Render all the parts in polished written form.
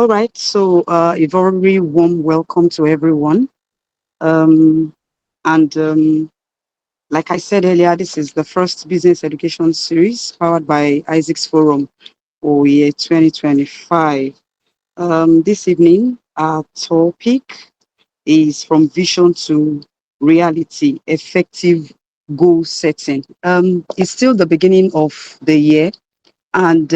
All right, so a very warm welcome to everyone. Um, and like I said earlier, this is the first business education series powered by Isaac's Forum for year 2025. This evening, our topic is from vision to reality, effective goal setting. It's still the beginning of the year, and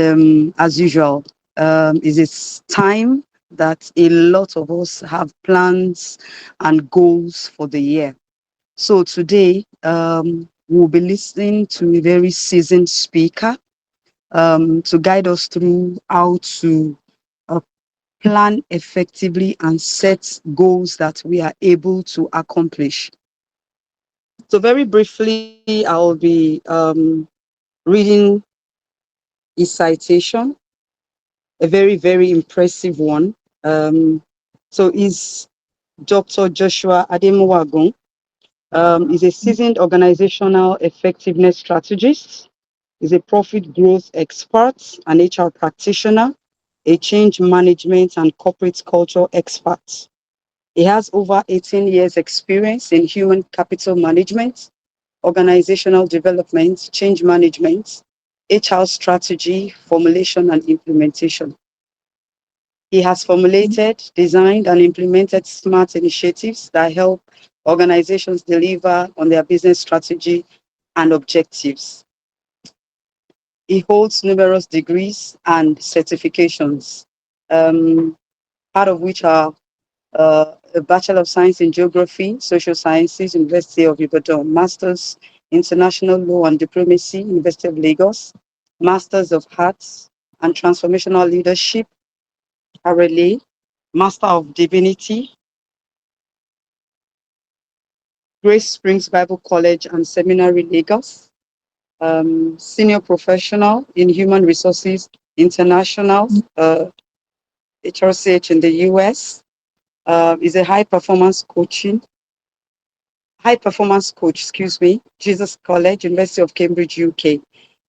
as usual, it's time that a lot of us have plans and goals for the year. So today, we'll be listening to a very seasoned speaker to guide us through how to uh, plan effectively and set goals that we are able to accomplish. So very briefly, I'll be reading his citation, a very, very impressive one. So is Dr. Joshua Ademuwagun. Is a seasoned organizational effectiveness strategist, is a profit growth expert, an HR practitioner, a change management and corporate culture expert. He has over 18 years experience in human capital management, organizational development, change management, HR strategy, formulation and implementation. He has formulated, designed, and implemented smart initiatives that help organizations deliver on their business strategy and objectives. He holds numerous degrees and certifications, um, part of which are a Bachelor of Science in Geography, Social Sciences, University of Ibadan, Masters International Law and Diplomacy, University of Lagos, Masters of Arts and Transformational Leadership, RLA, Master of Divinity, Grace Springs Bible College and Seminary, Lagos, Senior Professional in Human Resources International, HRCH in the US, is a high performance coach, Jesus College, University of Cambridge, UK.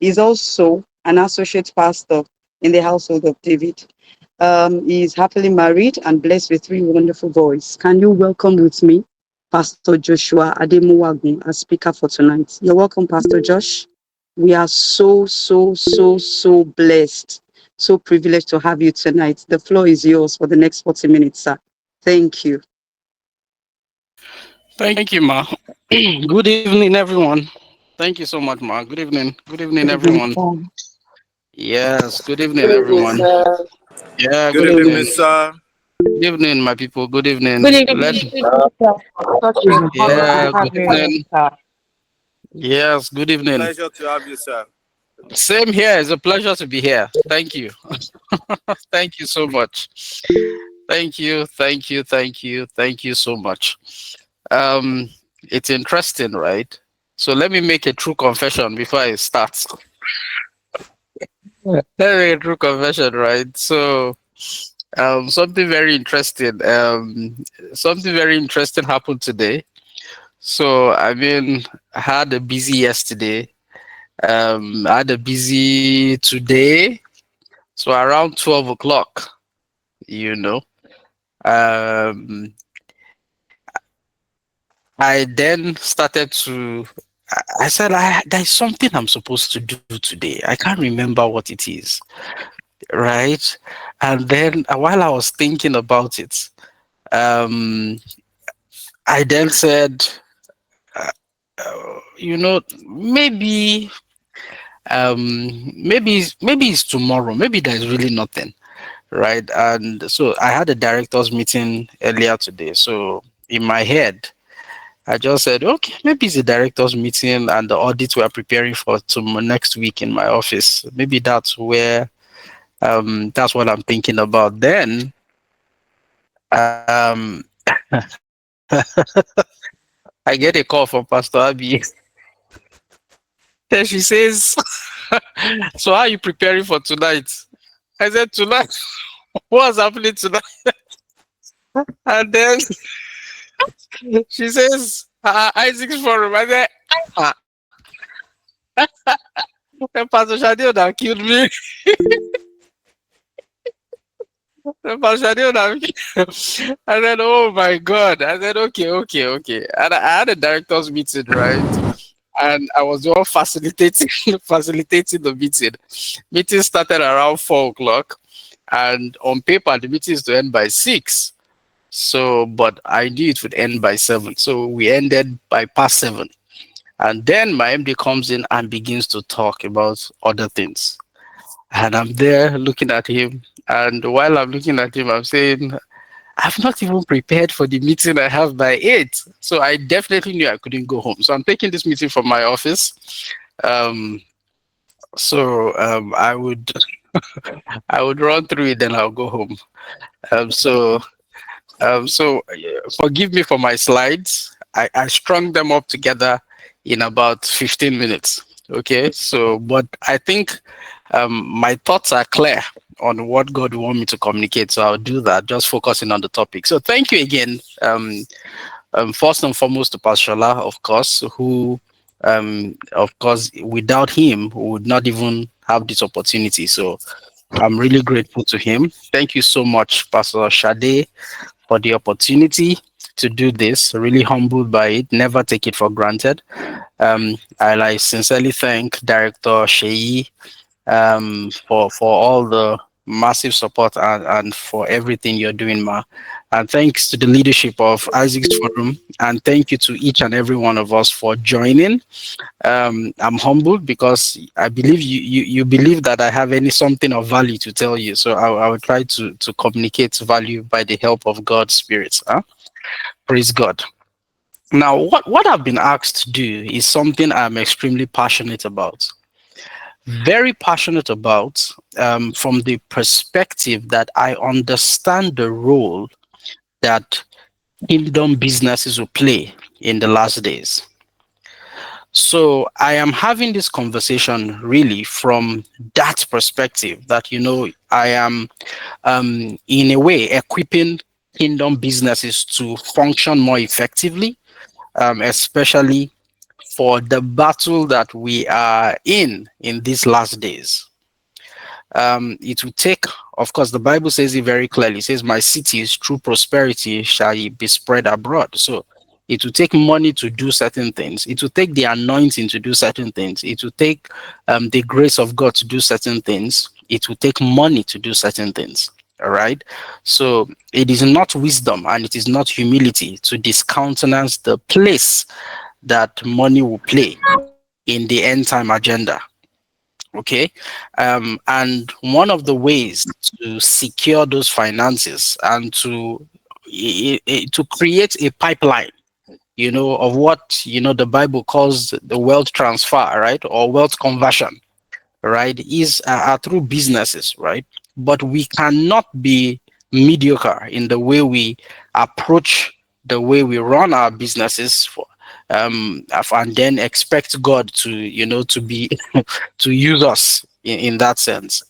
He's also an associate pastor in the household of David. He is happily married and blessed with three wonderful boys. Can you welcome with me Pastor Joshua Ademuwagun as speaker for tonight? You're welcome, Pastor Josh. We are so blessed, so privileged to have you tonight. The floor is yours for the next 40 minutes, sir. Thank you. Thank you, Ma. Good evening, everyone. Thank you so much, Ma. Good evening. Good evening, Good evening, everyone. sir. Yes, good evening, Good evening, everyone. sir. Yeah, Good good evening, evening. Mr. Good evening, my people. Good Good evening. evening, sir. Such Good a evening, honor sir. to Yeah, have good you here, evening. sir. Yes, good evening. Pleasure to have you, sir. Same here. It's a pleasure to be here. Thank you. Thank you so much. Thank you. Thank you. Thank you. Thank you so much. Um, it's interesting, right? So let me make a true confession before I start. Let me make a true confession, right? So something very interesting. Something very interesting happened today. So I had a busy yesterday. I had a busy today. So around 12 o'clock, you know. Um, I then started to. I said, there's something I'm supposed to do today. I can't remember what it is, right? And then while I was thinking about it, um, I then said, uh, maybe maybe it's tomorrow, maybe there's really nothing, right? And so I had a directors meeting earlier today, so in my head I just said, okay, maybe it's a directors meeting and the audit we're preparing for next week in my office. Maybe that's what I'm thinking about. Then um I get a call from Pastor Abby. Then she says, so how are you preparing for tonight? I said, tonight? What's happening tonight? And then she says, Isaac's forum. I said, ah, Pastor Shadio that killed me. Pastor Ademuwagun. I said, oh my God. I said, okay, okay, okay. And I had a director's meeting, right? And I was the one facilitating facilitating the meeting. Meeting started around 4 o'clock, and on paper the meeting is to end by 6. So, but I knew it would end by 7. So we ended by past 7. And then my MD comes in and begins to talk about other things. And I'm there looking at him. And while I'm looking at him, I'm saying, I've not even prepared for the meeting I have by 8. So I definitely knew I couldn't go home. So I'm taking this meeting from my office. Um, I would I would run through it, then I'll go home. So forgive me for my slides. I strung them up together in about 15 minutes. Okay, so but I think my thoughts are clear on what God want me to communicate. So I'll do that, just focusing on the topic. So thank you again. First and foremost to Pastor Shola, of course, who of course without him we would not even have this opportunity. So I'm really grateful to him. Thank you so much, Pastor Shade, for the opportunity to do this. Really humbled by it. Never take it for granted. I like sincerely thank Director Sheyi for all the massive support and for everything you're doing, Ma. And thanks to the leadership of Isaac's Forum, and thank you to each and every one of us for joining. I'm humbled because I believe you believe that I have any something of value to tell you. So I will try to communicate value by the help of God's Spirit. Huh? Praise God. Now, what I've been asked to do is something I'm extremely passionate about. Very passionate about from the perspective that I understand the role that kingdom businesses will play in the last days. So I am having this conversation really from that perspective that, I am in a way equipping kingdom businesses to function more effectively, especially for the battle that we are in these last days. It will take, of course, the Bible says it very clearly. It says, my cities through prosperity shall be spread abroad. So it will take money to do certain things. It will take the anointing to do certain things. It will take the grace of God to do certain things. It will take money to do certain things. All right. So it is not wisdom and it is not humility to discountenance the place that money will play in the end time agenda. Okay. And one of the ways to secure those finances and to create a pipeline, of what the Bible calls the wealth transfer, right, or wealth conversion, right, is are through businesses, right? But we cannot be mediocre in the way we approach the way we run our businesses and then expect God to to be to use us in that sense.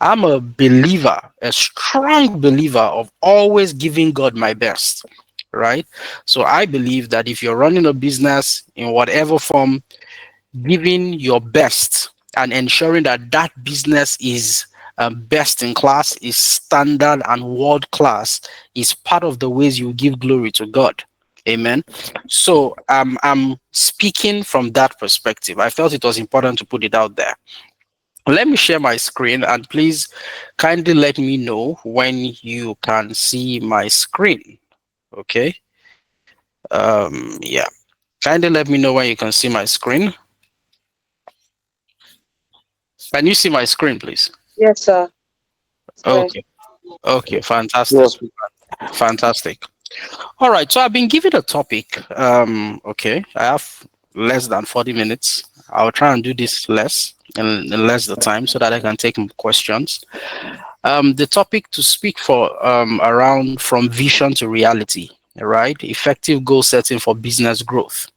I'm a believer, a strong believer of always giving God my best, right? So I believe that if you're running a business in whatever form, giving your best and ensuring that that business is best in class, is standard and world class, is part of the ways you give glory to God. Amen. So I'm speaking from that perspective. I felt it was important to put it out there. Let me share my screen and please kindly let me know when you can see my screen. Okay. Yeah. Kindly let me know when you can see my screen. Can you see my screen, please? Yes, sir. It's clear. Okay. Okay. Fantastic. Yes, Fantastic. All right. So I've been given a topic. Okay. I have less than 40 minutes. I'll try and do this less in less the time so that I can take questions. The topic to speak for around from vision to reality, right? Effective goal setting for business growth.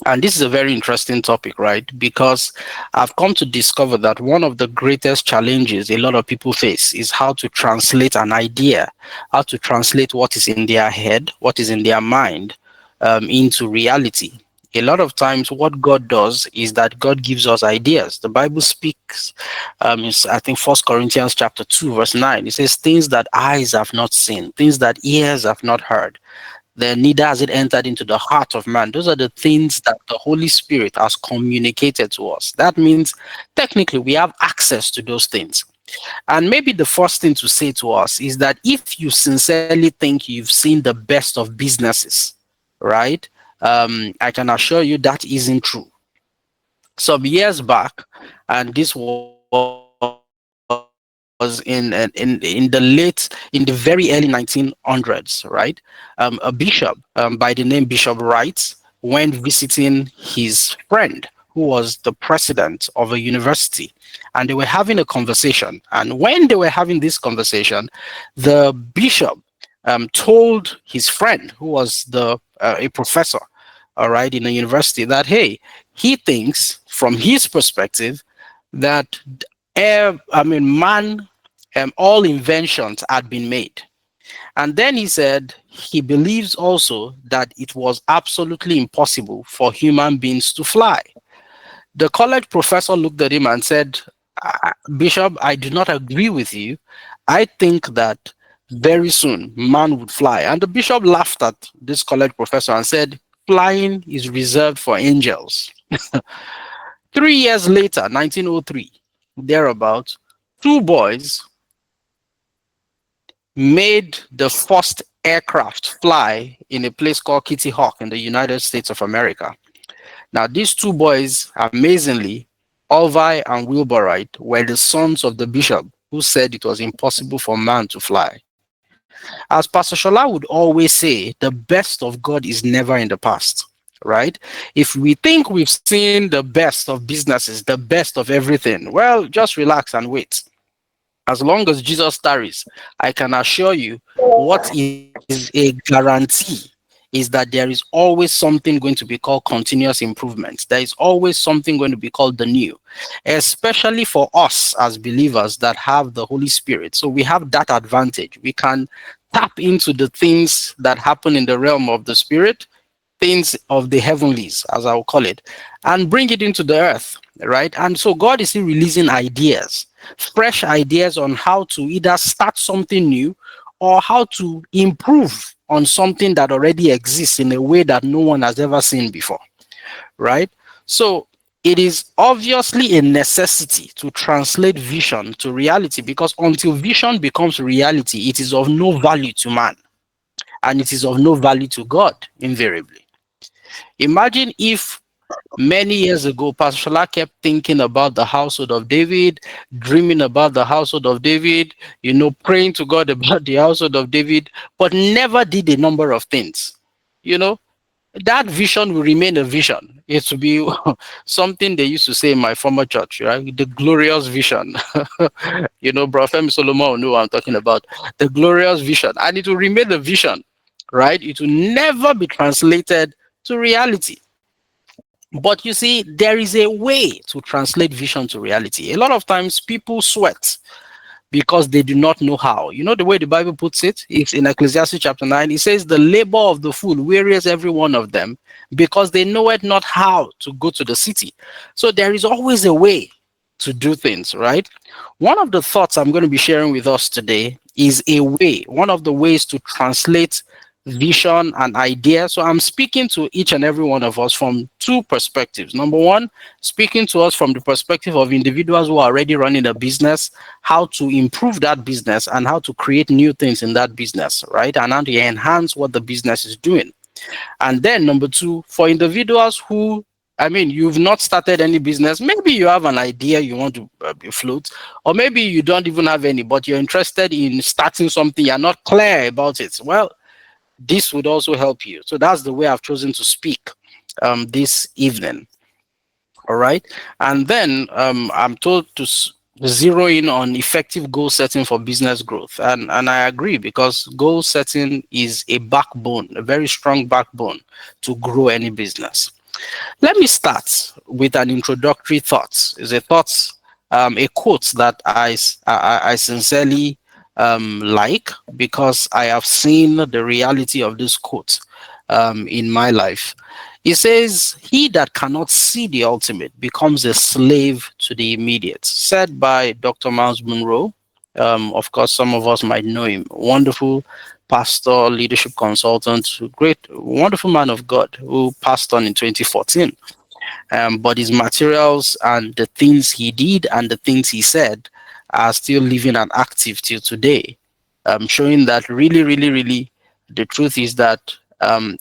And this is a very interesting topic, right? Because I've come to discover that one of the greatest challenges a lot of people face is how to translate an idea, how to translate what is in their head, what is in their mind, into reality. A lot of times, what God does is that God gives us ideas. The Bible speaks, I think, First Corinthians chapter 2, verse 9. It says, "Things that eyes have not seen, things that ears have not heard, then neither has it entered into the heart of man." Those are the things that the Holy Spirit has communicated to us. That means technically we have access to those things. And maybe the first thing to say to us is that if you sincerely think you've seen the best of businesses, right? I can assure you that isn't true. Some years back, and this was in the very early 1900s, right? A bishop by the name Bishop Wright went visiting his friend who was the president of a university, and they were having a conversation. And when they were having this conversation, the bishop told his friend, who was the a professor, all right, in a university, that hey, he thinks from his perspective that man, all inventions had been made. And then he said he believes also that it was absolutely impossible for human beings to fly. The college professor looked at him and said, Bishop, I do not agree with you. I think that very soon man would fly. And the bishop laughed at this college professor and said, flying is reserved for angels. 3 years later, 1903, thereabout, two boys made the first aircraft fly in a place called Kitty Hawk in the United States of America. Now, these two boys, amazingly, Ulvi and Wilbur Wright, were the sons of the bishop who said it was impossible for man to fly. As Pastor Shola would always say, the best of God is never in the past, right? If we think we've seen the best of businesses, the best of everything, well, just relax and wait. As long as Jesus tarries, I can assure you what is a guarantee is that there is always something going to be called continuous improvement. There is always something going to be called the new, especially for us as believers that have the Holy Spirit. So we have that advantage. We can tap into the things that happen in the realm of the Spirit, things of the heavenlies, as I'll call it, and bring it into the earth, right? And so God is still releasing ideas, fresh ideas on how to either start something new or how to improve on something that already exists in a way that no one has ever seen before, right? So it is obviously a necessity to translate vision to reality, because until vision becomes reality, it is of no value to man and it is of no value to God, invariably. Imagine if many years ago, Pastor Shola kept thinking about the household of David, dreaming about the household of David, praying to God about the household of David, but never did a number of things. You know, that vision will remain a vision. It will be something they used to say in my former church, right? The glorious vision. Bro Femi Solomon will know what I'm talking about. The glorious vision. And it will remain a vision, right? It will never be translated to reality. But you see, there is a way to translate vision to reality. A lot of times people sweat because they do not know how. You know the way the Bible puts it? It's in Ecclesiastes chapter 9. It says, the labor of the fool wearies every one of them because they know it not how to go to the city. So there is always a way to do things, right? One of the thoughts I'm going to be sharing with us today is a way, one of the ways to translate vision and idea. So I'm speaking to each and every one of us from two perspectives. Number one, speaking to us from the perspective of individuals who are already running a business, how to improve that business and how to create new things in that business, right? And how to enhance what the business is doing. And then number two, for individuals who, you've not started any business. Maybe you have an idea you want to float, or maybe you don't even have any, but you're interested in starting something. You're not clear about it. Well, this would also help you. So that's the way I've chosen to speak this evening. All right. And then I'm told to zero in on effective goal setting for business growth. And I agree, because goal setting is a backbone, a very strong backbone to grow any business. Let me start with an introductory thought. It's a thought, a quote that I sincerely like, because I have seen the reality of this quote in my life. It says, "He that cannot see the ultimate becomes a slave to the immediate," said by Dr. Miles Monroe. Of course, some of us might know him. Wonderful pastor, leadership consultant, great, wonderful man of God who passed on in 2014. But his materials and the things he did and the things he said are still living and active till today, showing that really, really, really, the truth is that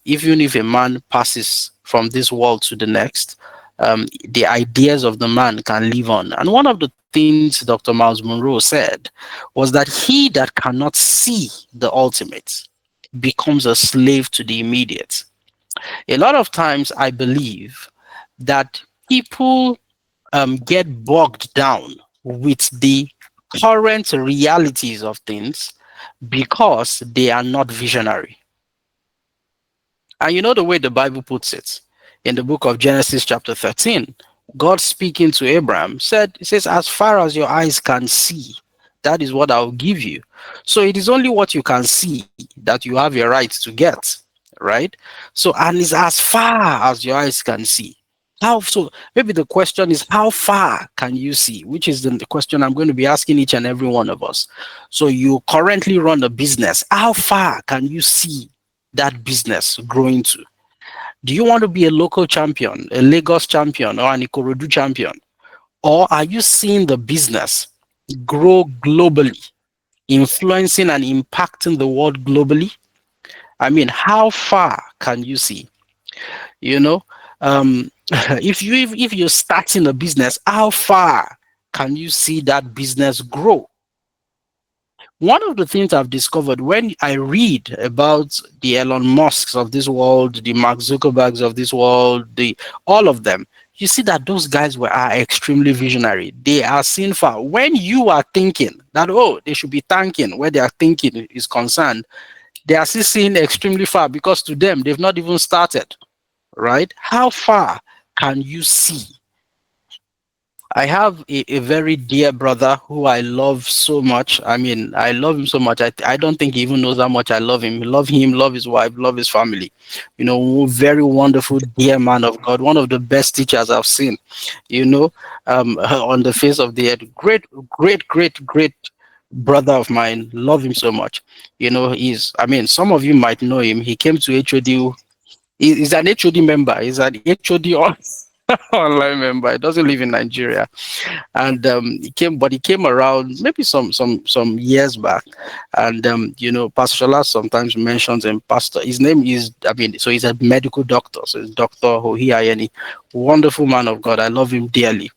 even if a man passes from this world to the next, the ideas of the man can live on. And one of the things Dr. Miles Monroe said was that he that cannot see the ultimate becomes a slave to the immediate. A lot of times, I believe that people get bogged down with the current realities of things because they are not visionary. And you know the way the Bible puts it in the book of Genesis, chapter 13, God speaking to Abraham said, it says, "As far as your eyes can see, that is what I will give you." So it is only what you can see that you have a right to get, right? So, and it's as far as your eyes can see. How so? Maybe the question is, how far can you see? Which is the question I'm going to be asking each and every one of us. So, you currently run a business. How far can you see that business growing to? Do you want to be a local champion, a Lagos champion, or an Ikorodu champion? Or are you seeing the business grow globally, influencing and impacting the world globally? I mean, how far can you see? You know, if you're starting a business, how far can you see that business grow? One of the things I've discovered when I read about the Elon Musks of this world, the Mark Zuckerbergs of this world, the all of them, you see that those guys are extremely visionary. They are seeing far. When you are thinking that, oh, they should be thanking where they are thinking is concerned, they are still seeing extremely far because to them they've not even started, right? How far can you see? I have a very dear brother who I love so much. I mean, I love him so much. I don't think he even knows how much I love him. Love him, love his wife, love his family. You know, very wonderful, dear man of God. One of the best teachers I've seen, you know, on the face of the earth. Great, great, great, great brother of mine. Love him so much. You know, I mean, some of you might know him. He came to HOD. He's an HOD member. He's an HOD online member. He doesn't live in Nigeria, and he came around maybe some years back, and you know, Pastor Shola sometimes mentions him. Pastor, his name is, I mean, so he's a medical doctor, so it's Doctor Hohi Ayeni, wonderful man of God. I love him dearly.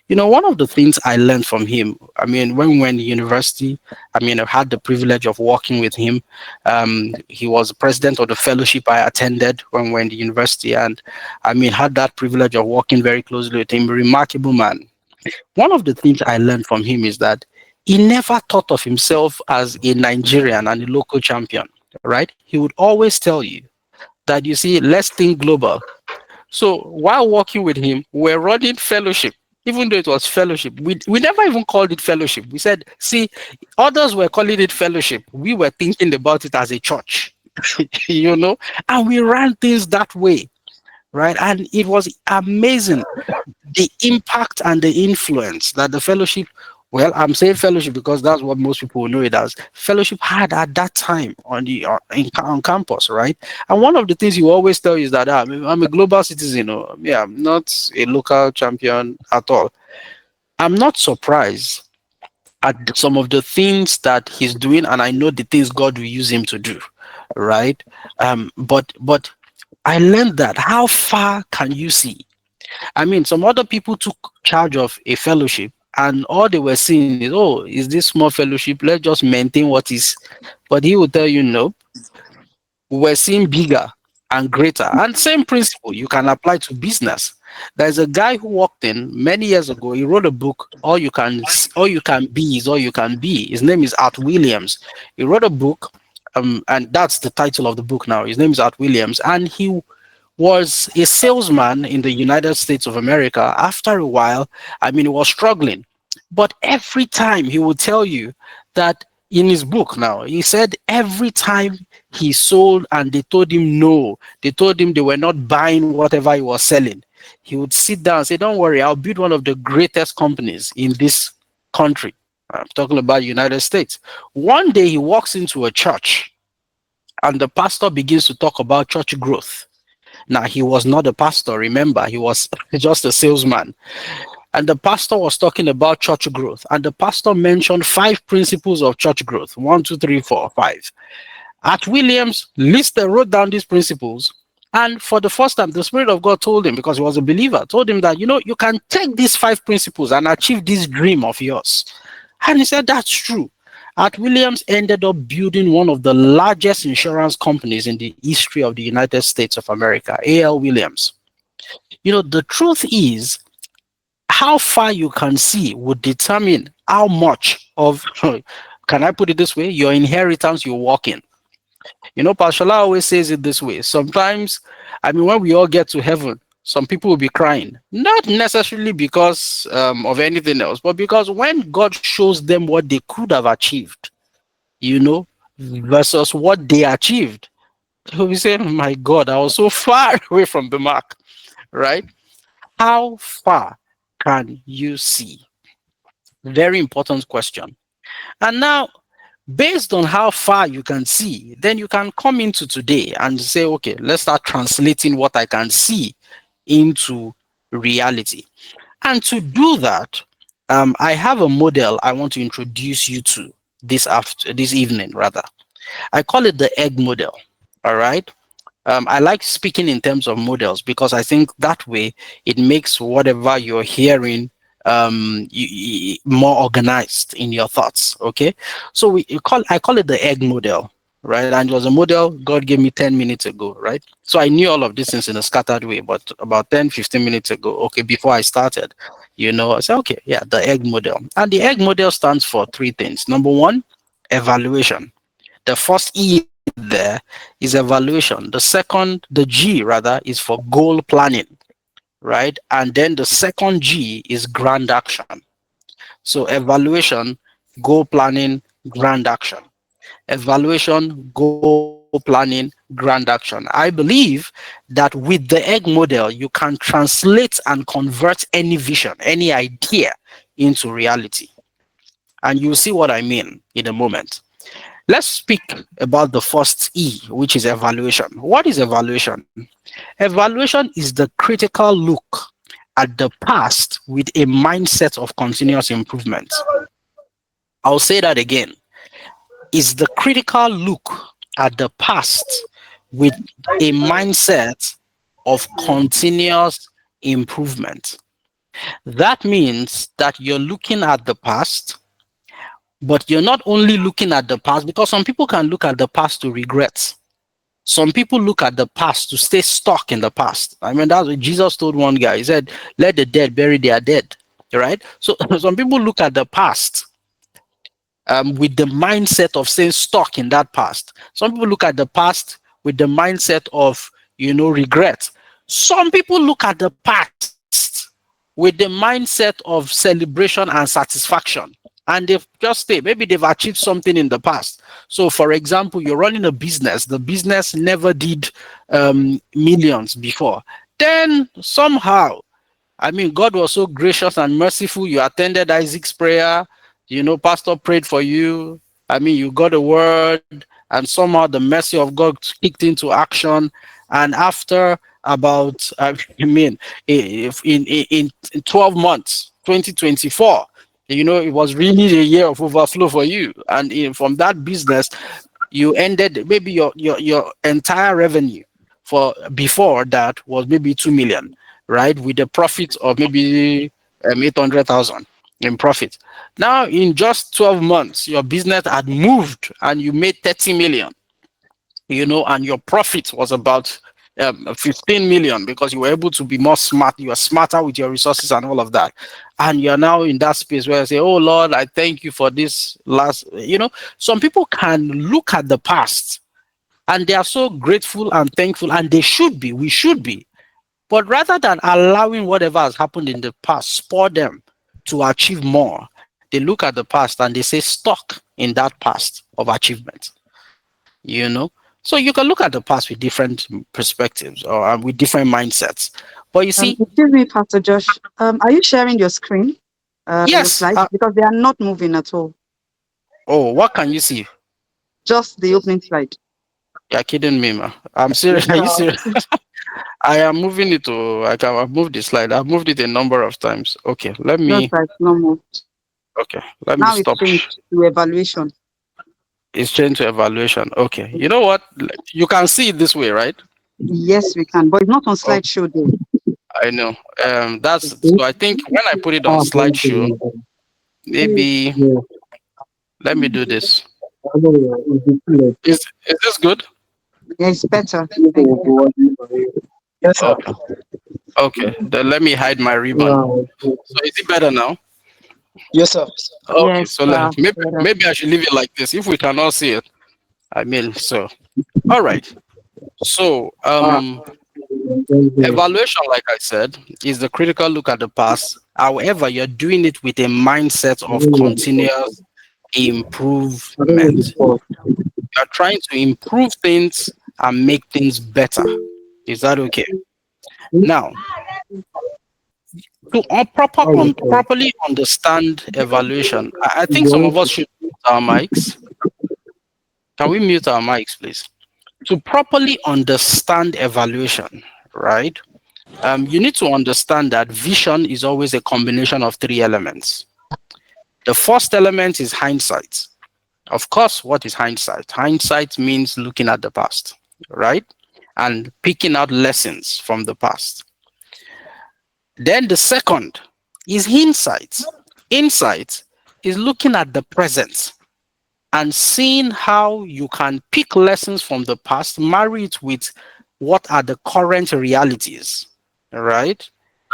You know, one of the things I learned from him, I mean, when we were in university, I mean, I had the privilege of working with him. He was president of the fellowship I attended when we were in the university, and I mean, had that privilege of working very closely with him. Remarkable man. One of the things I learned from him is that he never thought of himself as a Nigerian and a local champion, right? He would always tell you that, you see, let's think global. So while working with him, we're running fellowship. Even though it was fellowship, we never even called it fellowship. We said, see, others were calling it fellowship. We were thinking about it as a church, you know, and we ran things that way, right? And it was amazing the impact and the influence that the fellowship, well, I'm saying fellowship because that's what most people know it as, fellowship had at that time on on campus, right? And one of the things you always tell you is that I'm a global citizen, yeah, I'm not a local champion at all. I'm not surprised at some of the things that he's doing, and I know the things God will use him to do, right? But I learned that how far can you see? I mean, some other people took charge of a fellowship, and all they were seeing is, oh, is this small fellowship? Let's just maintain what is. But he will tell you, no, we're seeing bigger and greater. And same principle you can apply to business. There's a guy who walked in many years ago. He wrote a book, All You Can Be Is All You Can Be. His name is Art Williams. He wrote a book, and that's the title of the book now. His name is Art Williams, and he was a salesman in the United States of America. After a while, I mean, he was struggling. But every time he would tell you that in his book now, he said every time he sold and they told him no, they told him they were not buying whatever he was selling, he would sit down and say, don't worry, I'll build one of the greatest companies in this country. I'm talking about United States. One day he walks into a church and the pastor begins to talk about church growth. Now, he was not a pastor, remember, he was just a salesman. And the pastor was talking about church growth. And the pastor mentioned 5 principles of church growth: one, two, three, four, five. At Williams, listed, wrote down these principles. And for the first time, the Spirit of God told him, because he was a believer, told him that, you can take these 5 principles and achieve this dream of yours. And he said, that's true. At Williams ended up building one of the largest insurance companies in the history of the United States of America, A.L. Williams. The truth is, how far you can see would determine how much of, can I put it this way, your inheritance you walk in. Pastor always says it this way. Sometimes, when we all get to heaven, some people will be crying, not necessarily because of anything else, but because when God shows them what they could have achieved, you know, versus what they achieved, they'll be saying, my God, I was so far away from the mark, right? How far can you see? Very important question. And now, based on how far you can see, then you can come into today and say, okay, let's start translating what I can see into reality. And to do that, I have a model I want to introduce you to this evening, rather. I call it the egg model. All right. I like speaking in terms of models because I think that way it makes whatever you're hearing more organized in your thoughts. Okay, so I call it the egg model, right? And it was a model God gave me 10 minutes ago, right? So I knew all of these things in a scattered way, but about 10, 15 minutes ago, okay, before I started, I said, okay, yeah, the egg model. And the egg model stands for 3 things. Number one, evaluation. The first E there is evaluation. The G rather, is for goal planning, right? And then the second G is grand action. So evaluation, goal planning, grand action. Evaluation, goal planning, grand action. I believe that with the egg model, you can translate and convert any vision, any idea into reality. And you'll see what I mean in a moment. Let's speak about the first E, which is evaluation. What is evaluation? Evaluation is the critical look at the past with a mindset of continuous improvement. I'll say that again. Is the critical look at the past with a mindset of continuous improvement. That means that you're looking at the past, but you're not only looking at the past, because some people can look at the past to regret. Some people look at the past to stay stuck in the past. That's what Jesus told one guy. He said, let the dead bury their dead. Right? So some people look at the past with the mindset of staying stuck in that past. Some people look at the past with the mindset of, regret. Some people look at the past with the mindset of celebration and satisfaction. And they've just stayed. Maybe they've achieved something in the past. So, for example, you're running a business. The business never did millions before. Then somehow, God was so gracious and merciful. You attended Isaac's prayer. Pastor prayed for you. You got a word, and somehow the mercy of God kicked into action. And after about, if in 12 months, 2024, it was really a year of overflow for you. And from that business, you ended maybe your entire revenue for before that was maybe 2 million, right? With a profit of maybe 800,000 in profit. Now, in just 12 months, your business had moved and you made 30 million, and your profit was about 15 million because you were able to be more smart. You are smarter with your resources and all of that. And you're now in that space where I say, oh Lord, I thank you for this last, some people can look at the past and they are so grateful and thankful, and we should be. But rather than allowing whatever has happened in the past spur them to achieve more, they look at the past and they say, stuck. in that past of achievement. You know, so you can look at the past with different perspectives or with different mindsets. But you see, Excuse me, Pastor Josh. Are you sharing your screen, your yes. slides? Because they are not moving at all. Oh, what can you see? Just the opening slide. You're kidding me, man. I'm serious. Yes, Are you sir. serious? I am moving it to. I've moved the slide. I've moved it a number of times. Okay, let No, me. sir, it's not moved. Okay, let me Now it's stop. changed to evaluation. It's changed to evaluation. Okay, you know what? You can see it this way, right? Yes, we can, but it's not on Oh, slideshow though. I know. That's so. I think when I put it on slideshow, maybe let me do this. Is this good? Yeah, it's better. Thank you. Yes, sir. Okay. Okay. Then let me hide my ribbon. So is it better now? Yes, sir. Okay. Yes, So maybe better. maybe I should leave it like this if we cannot see it. I mean, so all right. So evaluation, like I said, is the critical look at the past. However, you're doing it with a mindset of continuous improvement. You're trying to improve things and make things better. Is that okay? Now, to properly understand evaluation, I think some of us should mute our mics. Can we mute our mics, please? To properly understand evaluation, right? You need to understand that vision is always a combination of three elements. The first element is hindsight. Of course, what is hindsight? Hindsight means looking at the past, right? And picking out lessons from the past. Then the second is insight. Insight is looking at the present and seeing how you can pick lessons from the past, marry it with what are the current realities, right?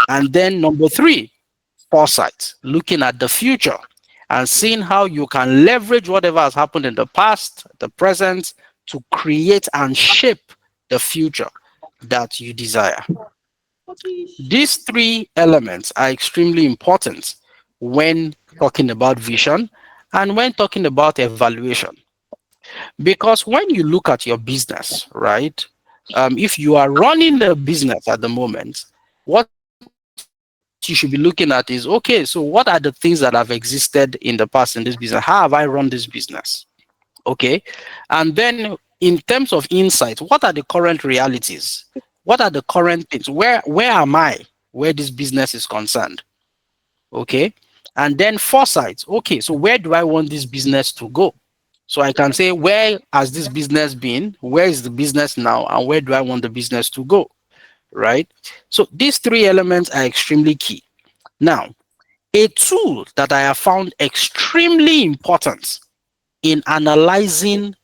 And then number three, foresight, looking at the future and seeing how you can leverage whatever has happened in the past, the present, to create and shape the future that you desire. These three elements are extremely important when talking about vision and when talking about evaluation. Because when you look at your business, right, if you are running a business at the moment, what you should be looking at is okay, so what are the things that have existed in the past in this business? How have I run this business? Okay. And then in terms of insight, what are the current realities? What are the current things? Where am I where this business is concerned? Okay. And then foresight. Okay, so where do I want this business to go? So I can say, where has this business been? Where is the business now? And where do I want the business to go? Right? So these three elements are extremely key. Now, a tool that I have found extremely important in analyzing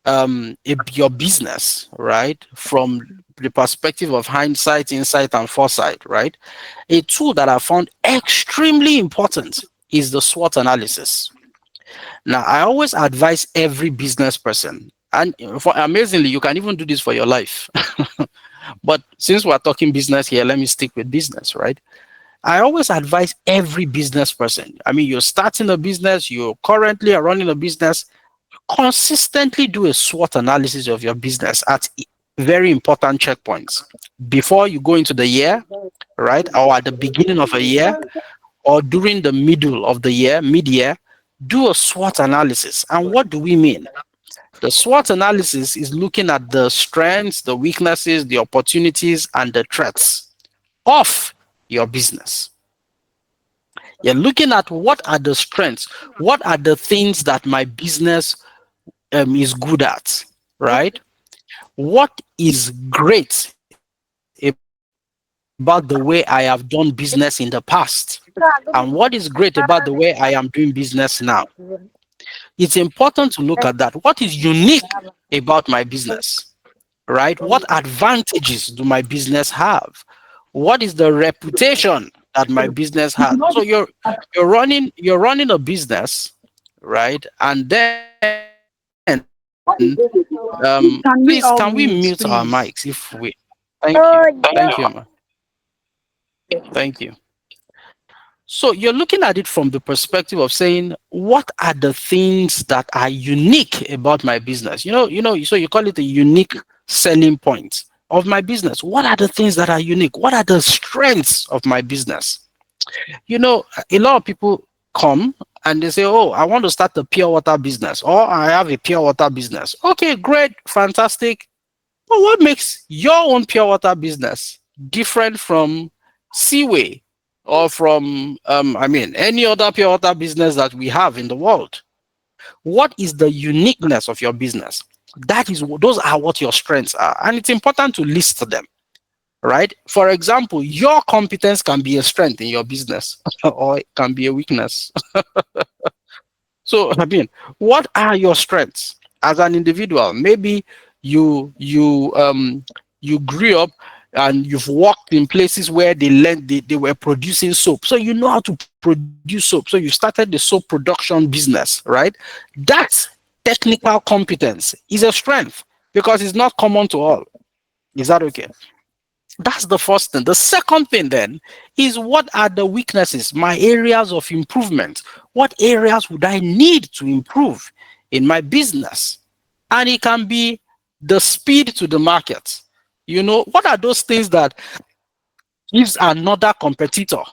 your business, right, from the perspective of hindsight, insight, and foresight, right? A tool that I found extremely important is the SWOT analysis. Now, I always advise every business person, and amazingly, you can even do this for your life. But since we're talking business here, let me stick with business, right? I always advise every business person. I mean, you're starting a business, you currently are running a business, consistently do a SWOT analysis of your business at very important checkpoints before you go into the year, right? Or at the beginning of a year, or during the middle of the year, mid year, do a SWOT analysis. And what do we mean? The SWOT analysis is looking at the strengths, the weaknesses, the opportunities, and the threats of your business. You're looking at what are the strengths, what are the things that my business is good at, right? What is great about the way I have done business in the past? And what is great about the way I am doing business now? It's important to look at that. What is unique about my business? Right? What advantages do my business have? What is the reputation that my business has? So you're running a business, right? And then please can we Can we mute all our mute, mics if we please? thank you. Thank you, ma. Thank you. So you're looking at it from the perspective of saying, what are the things that are unique about my business? So you call it a unique selling point of my business. What are the things that are unique? What are the strengths of my business? A lot of people come and they say, "Oh, I want to start a pure water business, or I have a pure water business." Okay, great, fantastic. But what makes your own pure water business different from Seaway or from, any other pure water business that we have in the world? What is the uniqueness of your business? Those are what your strengths are, and it's important to list them. Right? For example, your competence can be a strength in your business or it can be a weakness. So, what are your strengths as an individual? Maybe you grew up and you've worked in places where they were producing soap. So you know how to produce soap. So you started the soap production business, right? That technical competence is a strength because it's not common to all. Is that okay? That's the first thing. The second thing then is, what are the weaknesses, my areas of improvement? What areas would I need to improve in my business? And it can be the speed to the market. What are those things that gives another competitor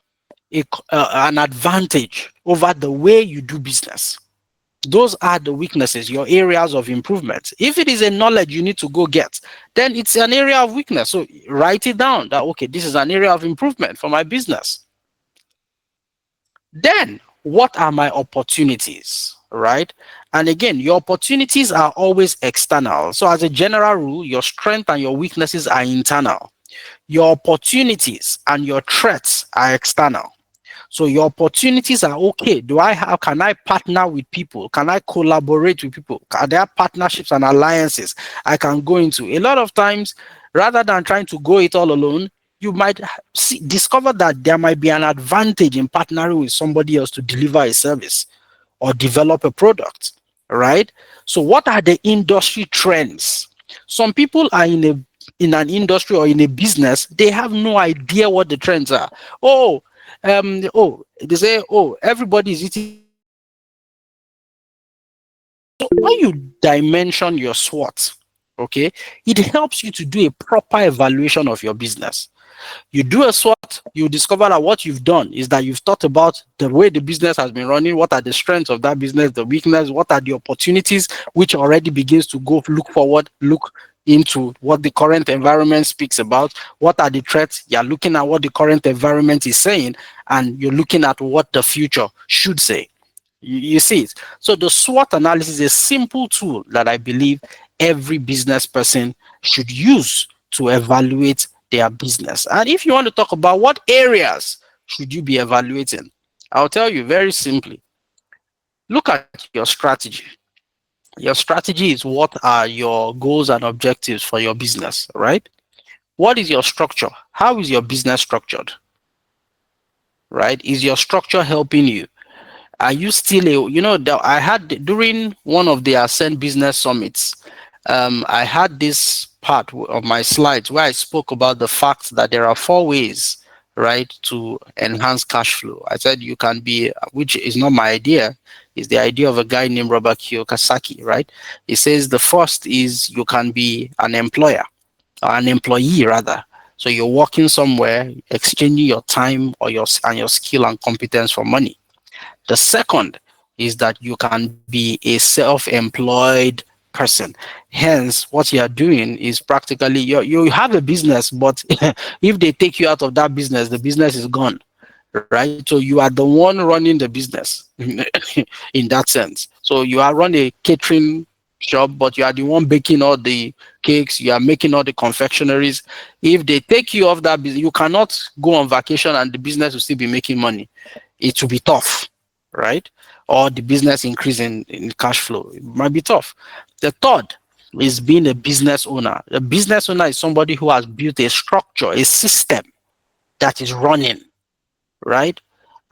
an advantage over the way you do business? Those are the weaknesses, your areas of improvement. If it is a knowledge you need to go get, then it's an area of weakness. So write it down that, okay, this is an area of improvement for my business. Then, what are my opportunities? Right? And again, your opportunities are always external. So, as a general rule, your strength and your weaknesses are internal. Your opportunities and your threats are external. So your opportunities are, okay. Can I partner with people? Can I collaborate with people? Are there partnerships and alliances I can go into? A lot of times, rather than trying to go it all alone, you might discover that there might be an advantage in partnering with somebody else to deliver a service or develop a product, right? So what are the industry trends? Some people are in an industry or in a business, they have no idea what the trends are. They say, oh, everybody is eating soap. So when you dimension your SWOT, okay, it helps you to do a proper evaluation of your business. You do a SWOT, you discover that what you've done is that you've thought about the way the business has been running, what are the strengths of that business, the weakness, what are the opportunities, which already begins to go look forward, look into what the current environment speaks about, what are the threats, you're looking at what the current environment is saying, and you're looking at what the future should say. You see it. So the SWOT analysis is a simple tool that I believe every business person should use to evaluate their business. And if you want to talk about what areas should you be evaluating, I'll tell you very simply. Look at your strategy. Your strategy is, what are your goals and objectives for your business, right? What is your structure? How is your business structured? Right? Is your structure helping you? Are you still I had, during one of the Ascend Business Summits, I had this part of my slides where I spoke about the fact that there are four ways, right, to enhance cash flow. I said you can be, which is not my idea, is the idea of a guy named Robert Kiyosaki, right? He says the first is you can be an employer, or an employee rather. So you're working somewhere, exchanging your time or your skill and competence for money. The second is that you can be a self-employed person. Hence, what you are doing is practically, you have a business, but if they take you out of that business, the business is gone, right? So you are the one running the business in that sense. So you are running a catering shop, but you are the one baking all the cakes, you are making all the confectionaries. If they take you off that business, you cannot go on vacation and the business will still be making money. It will be tough, right? Or the business increase in cash flow. It might be tough. The third is being a business owner. A business owner is somebody who has built a structure, a system that is running, right?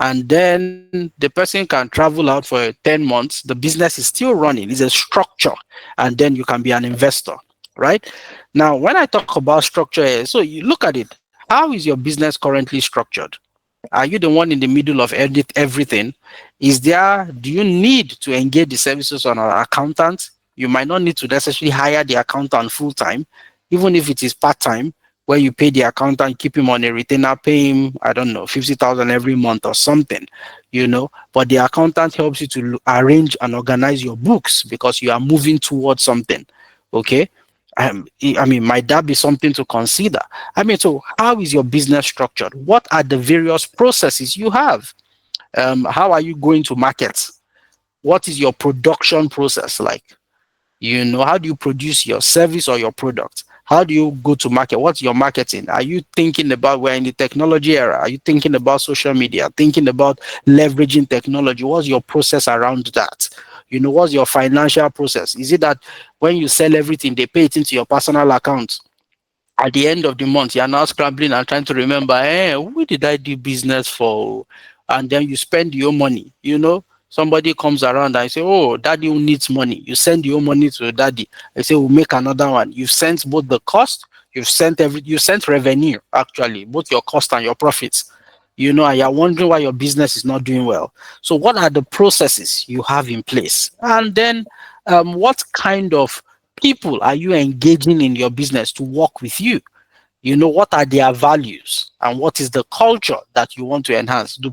And then the person can travel out for 10 months. The business is still running. It's a structure. And then you can be an investor, right? Now, when I talk about structure, so you look at it. How is your business currently structured? Are you the one in the middle of everything? Do you need to engage the services on an accountant? You might not need to necessarily hire the accountant full time, even if it is part time, where you pay the accountant, keep him on a retainer, pay him, I don't know, 50,000 every month or something, but the accountant helps you to arrange and organize your books because you are moving towards something. Okay. I mean, might that be something to consider? I mean, so how is your business structured? What are the various processes you have? How are you going to market? What is your production process like? How do you produce your service or your product? How do you go to market? What's your marketing? Are you thinking about, we're in the technology era? Are you thinking about social media? Thinking about leveraging technology? What's your process around that? What's your financial process? Is it that when you sell everything, they pay it into your personal account? At the end of the month, you're now scrambling and trying to remember, who did I do business for? And then you spend your money. Somebody comes around and say, oh, daddy who needs money. You send your money to daddy. I say, we'll make another one. You've sent both the cost, you sent revenue, actually, both your cost and your profits. And you're wondering why your business is not doing well. So what are the processes you have in place? And then what kind of people are you engaging in your business to work with you? What are their values and what is the culture that you want to enhance? Do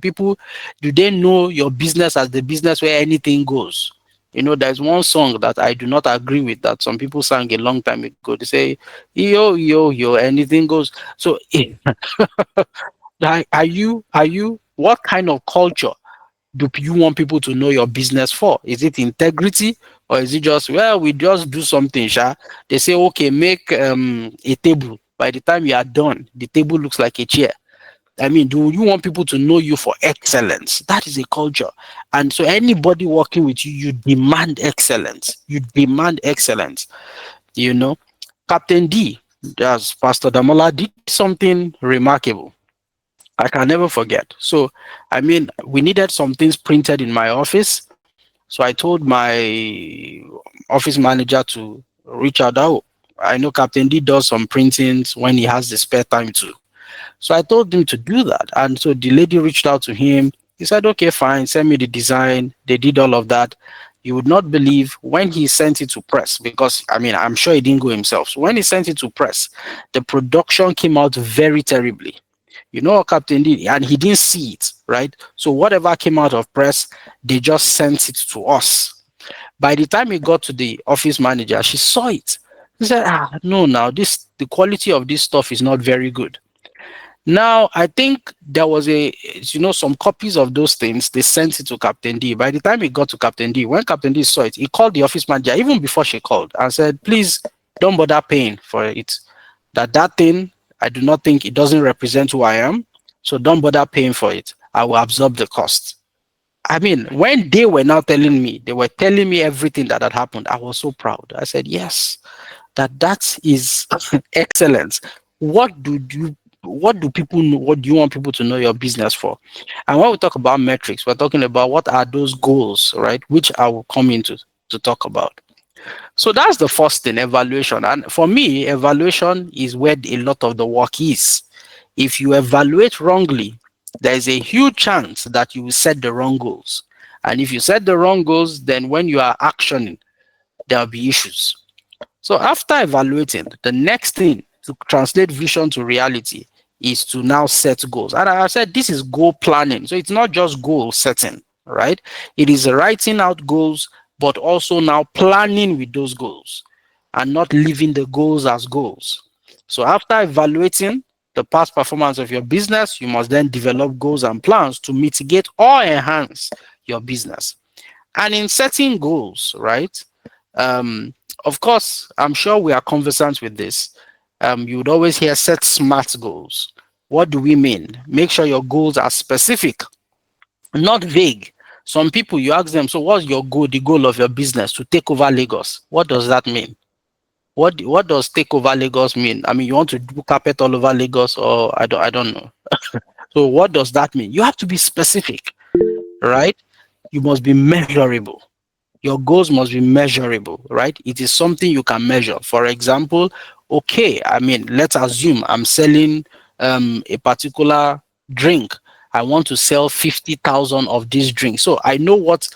they know your business as the business where anything goes? There's one song that I do not agree with that some people sang a long time ago. They say, yo, yo, yo, anything goes. So what kind of culture do you want people to know your business for? Is it integrity, or is it just, well, we just do something, sha? They say, okay, make a table. By the time you are done, the table looks like a chair. I mean, do you want people to know you for excellence? That is a culture. And so anybody working with you, you demand excellence. You demand excellence. You know, Captain D, as Pastor Damola, did something remarkable. I can never forget. So, I mean, we needed some things printed in my office. So I told my office manager to reach out. Oh, I know Captain D does some printings when he has the spare time too. So I told him to do that. And so the lady reached out to him. He said, okay, fine, send me the design. They did all of that. You would not believe when he sent it to press, because I mean, I'm sure he didn't go himself. So when he sent it to press, the production came out very terribly. What Captain did, and he didn't see it, right? So whatever came out of press, they just sent it to us. By the time it got to the office manager, she saw it. She said, no, now the quality of this stuff is not very good. Now, I think there was some copies of those things. They sent it to Captain D. By the time it got to Captain D, when Captain D saw it, he called the office manager, even before she called, and said, please don't bother paying for it. That thing, I do not think it doesn't represent who I am. So don't bother paying for it. I will absorb the cost. I mean, when they were now they were telling me everything that had happened. I was so proud. I said, yes, that is excellence. What do people know? What do you want people to know your business for? And when we talk about metrics, we're talking about what are those goals, right? Which I will come into to talk about. So that's the first thing, evaluation. And for me, evaluation is where a lot of the work is. If you evaluate wrongly, there is a huge chance that you will set the wrong goals. And if you set the wrong goals, then when you are actioning, there will be issues. So after evaluating, the next thing to translate vision to reality is to now set goals. And I said this is goal planning. So it's not just goal setting, right? It is writing out goals, but also now planning with those goals and not leaving the goals as goals. So after evaluating the past performance of your business, you must then develop goals and plans to mitigate or enhance your business. And in setting goals, right? Um, of course, I'm sure we are conversant with this. You would always hear set SMART goals. What do we mean? Make sure your goals are specific, not vague. Some people, you ask them, so what's your goal, the goal of your business to take over Lagos? What does that mean? What does take over Lagos mean? I mean, you want to do carpet all over Lagos, or I don't know. So what does that mean? You have to be specific, right? You must be measurable. Your goals must be measurable, right? It is something you can measure. For example, okay, I mean, let's assume I'm selling a particular drink I want to sell 50,000 of these drinks. So I know what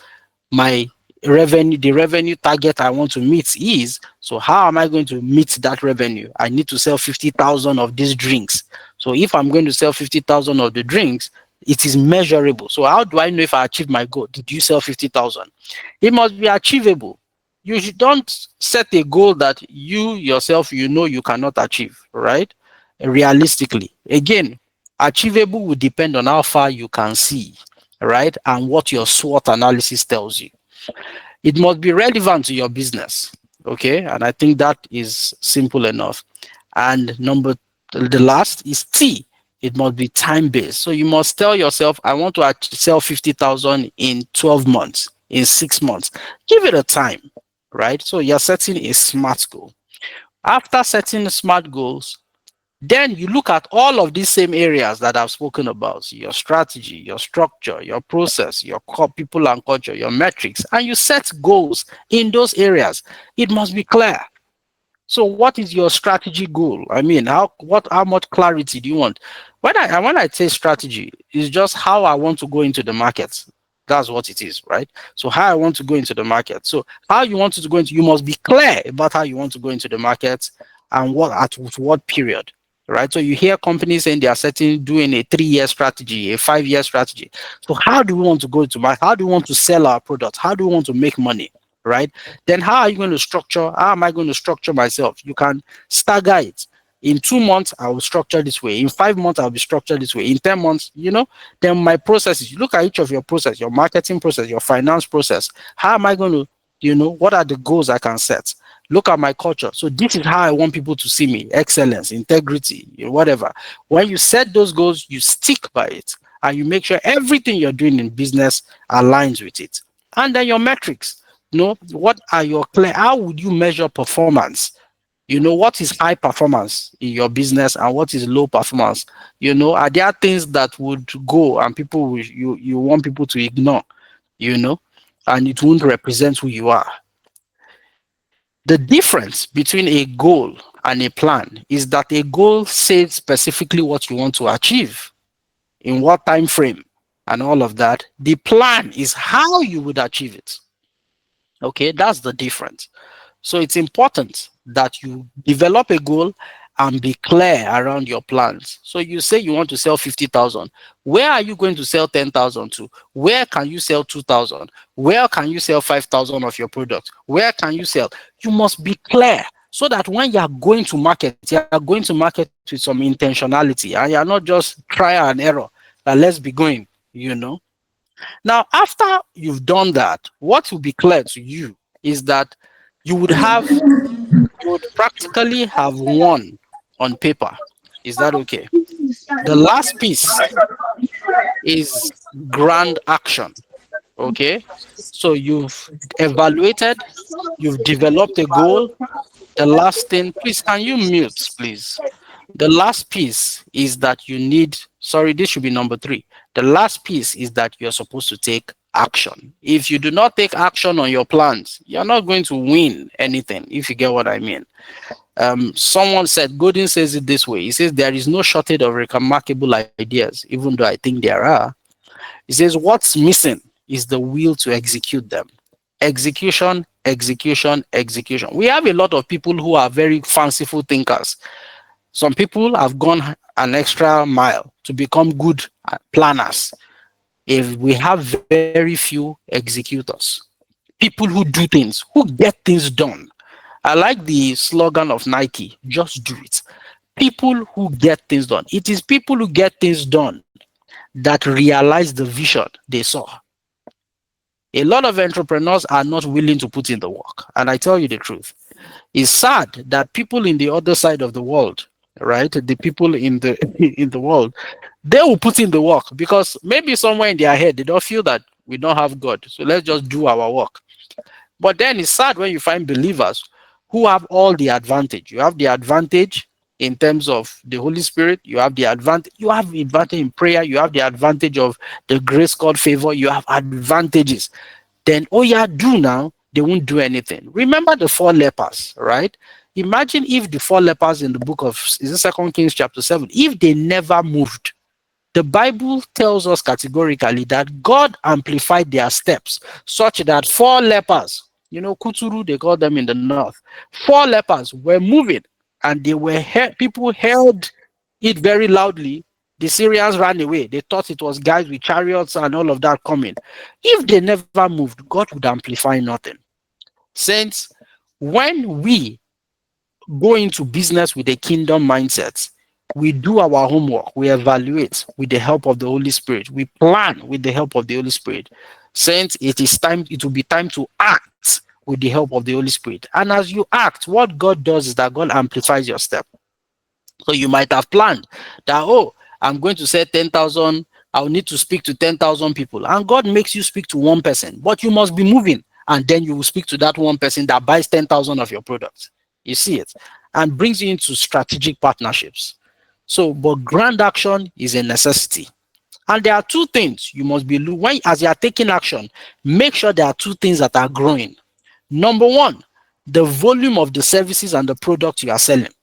my revenue, the revenue target I want to meet is. So how am I going to meet that revenue? I need to sell 50,000 of these drinks. So if I'm going to sell 50,000 of the drinks, it is measurable. So how do I know if I achieve my goal? Did you sell 50,000? It must be achievable. Don't set a goal that you yourself you know you cannot achieve, right? Realistically. Again, achievable will depend on how far you can see, right? And what your SWOT analysis tells you. It must be relevant to your business. Okay. And I think that is simple enough. And the last is T. It must be time based. So you must tell yourself, I want to sell 50,000 in 12 months, in 6 months. Give it a time, right? So you're setting a SMART goal. After setting SMART goals, then you look at all of these same areas that I've spoken about, your strategy, your structure, your process, your core people and culture, your metrics, and you set goals in those areas. It must be clear. So what is your strategy goal? I mean, how much clarity do you want? When I say strategy, it's just how I want to go into the market. That's what it is, right? So how I want to go into the market. So how you want to go into, you must be clear about how you want to go into the market and what period, right? So you hear companies saying they are doing a 3-year strategy, a 5-year strategy. So how do we want to go to market? How do we want to sell our product? How do we want to make money? Right? Then how are you going to structure? How am I going to structure myself? You can stagger it. In 2 months, I will structure this way. In 5 months, I'll be structured this way. In 10 months, then my processes, you look at each of your process, your marketing process, your finance process. How am I going to, what are the goals I can set? Look at my culture. So this is how I want people to see me. Excellence, integrity, whatever. When you set those goals, you stick by it and you make sure everything you're doing in business aligns with it. And then your metrics. What are your how would you measure performance? What is high performance in your business and what is low performance? Are there things that would go and you want people to ignore, you know, and it won't represent who you are? The difference between a goal and a plan is that a goal says specifically what you want to achieve, in what time frame, and all of that. The plan is how you would achieve it. Okay, that's the difference. So it's important that you develop a goal and be clear around your plans. So you say you want to sell 50,000. Where are you going to sell 10,000 to? Where can you sell 2,000? Where can you sell 5,000 of your product? Where can you sell? You must be clear so that when you are going to market, you are going to market with some intentionality and you are not just trial and error. That let's be going. Now, after you've done that, what will be clear to you is that you would have you would practically have won on paper. Is that okay? The last piece is grand action. Okay. So you've evaluated, you've developed a goal. The last thing, please, can you mute, please? The last piece is that you need, sorry, this should be number 3. The last piece is that you're supposed to take action. If you do not take action on your plans, you're not going to win anything, if you get what I mean. Someone said, Godin says it this way. He says, there is no shortage of remarkable ideas, even though I think there are. He says, what's missing is the will to execute them. Execution, execution, execution. We have a lot of people who are very fanciful thinkers. Some people have gone an extra mile to become good planners. If we have very few executors, people who do things, who get things done. I like the slogan of Nike, just do it. People who get things done. It is people who get things done that realize the vision they saw. A lot of entrepreneurs are not willing to put in the work. And I tell you the truth. It's sad that people in the other side of the world, right? The people in the in the world, they will put in the work because maybe somewhere in their head they don't feel that we don't have God. So let's just do our work. But then it's sad when you find believers who have all the advantage. You have the advantage in terms of the Holy Spirit. You have the advantage in prayer. You have the advantage of the grace called favor. You have advantages. Then, oh yeah, do now. They won't do anything. Remember the 4 lepers, right? Imagine if the 4 lepers in the book of, is it 2 Kings chapter 7, if they never moved, The Bible tells us categorically that God amplified their steps such that four lepers, Kuturu, they call them in the north, four lepers were moving and people heard it very loudly. The Syrians ran away. They thought it was guys with chariots and all of that coming. If they never moved, God would amplify nothing. Saints, when we go into business with a kingdom mindset, we do our homework, we evaluate with the help of the Holy Spirit, we plan with the help of the Holy Spirit. Saints, it will be time to act with the help of the Holy Spirit. And as you act, what God does is that God amplifies your step. So you might have planned that, oh, I'm going to say 10,000, I'll need to speak to 10,000 people. And God makes you speak to one person, but you must be moving. And then you will speak to that one person that buys 10,000 of your products. You see it? And brings you into strategic partnerships. So, but grand action is a necessity. And there are two things you must be when as you are taking action, make sure there are two things that are growing. Number one, the volume of the services and the product you are selling,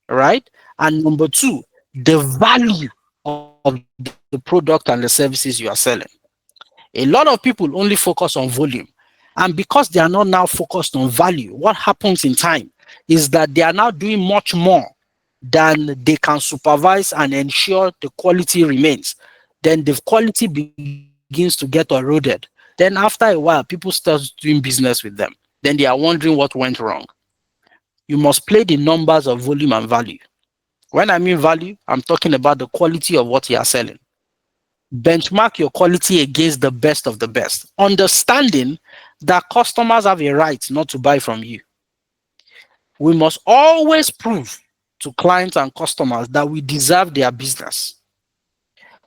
right? And number two, the value of the product and the services you are selling. A lot of people only focus on volume. And because they are not now focused on value, what happens in time is that they are now doing much more than they can supervise and ensure the quality remains. Then the quality begins to get eroded. Then after a while, people start doing business with them. Then they are wondering what went wrong. You must play the numbers of volume and value. When I mean value, I'm talking about the quality of what you are selling. Benchmark your quality against the best of the best, understanding that customers have a right not to buy from you. We must always prove to clients and customers that we deserve their business.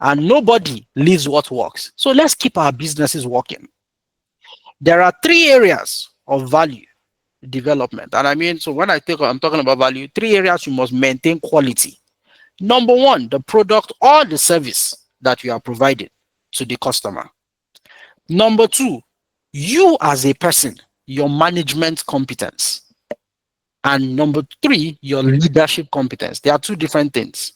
And nobody leaves what works. So let's keep our businesses working. There are three areas of value development. And I mean, so when I'm talking about value, three areas you must maintain quality. Number one, the product or the service that you are providing to the customer. Number two, you as a person, your management competence. And number three, your leadership competence. They are two different things.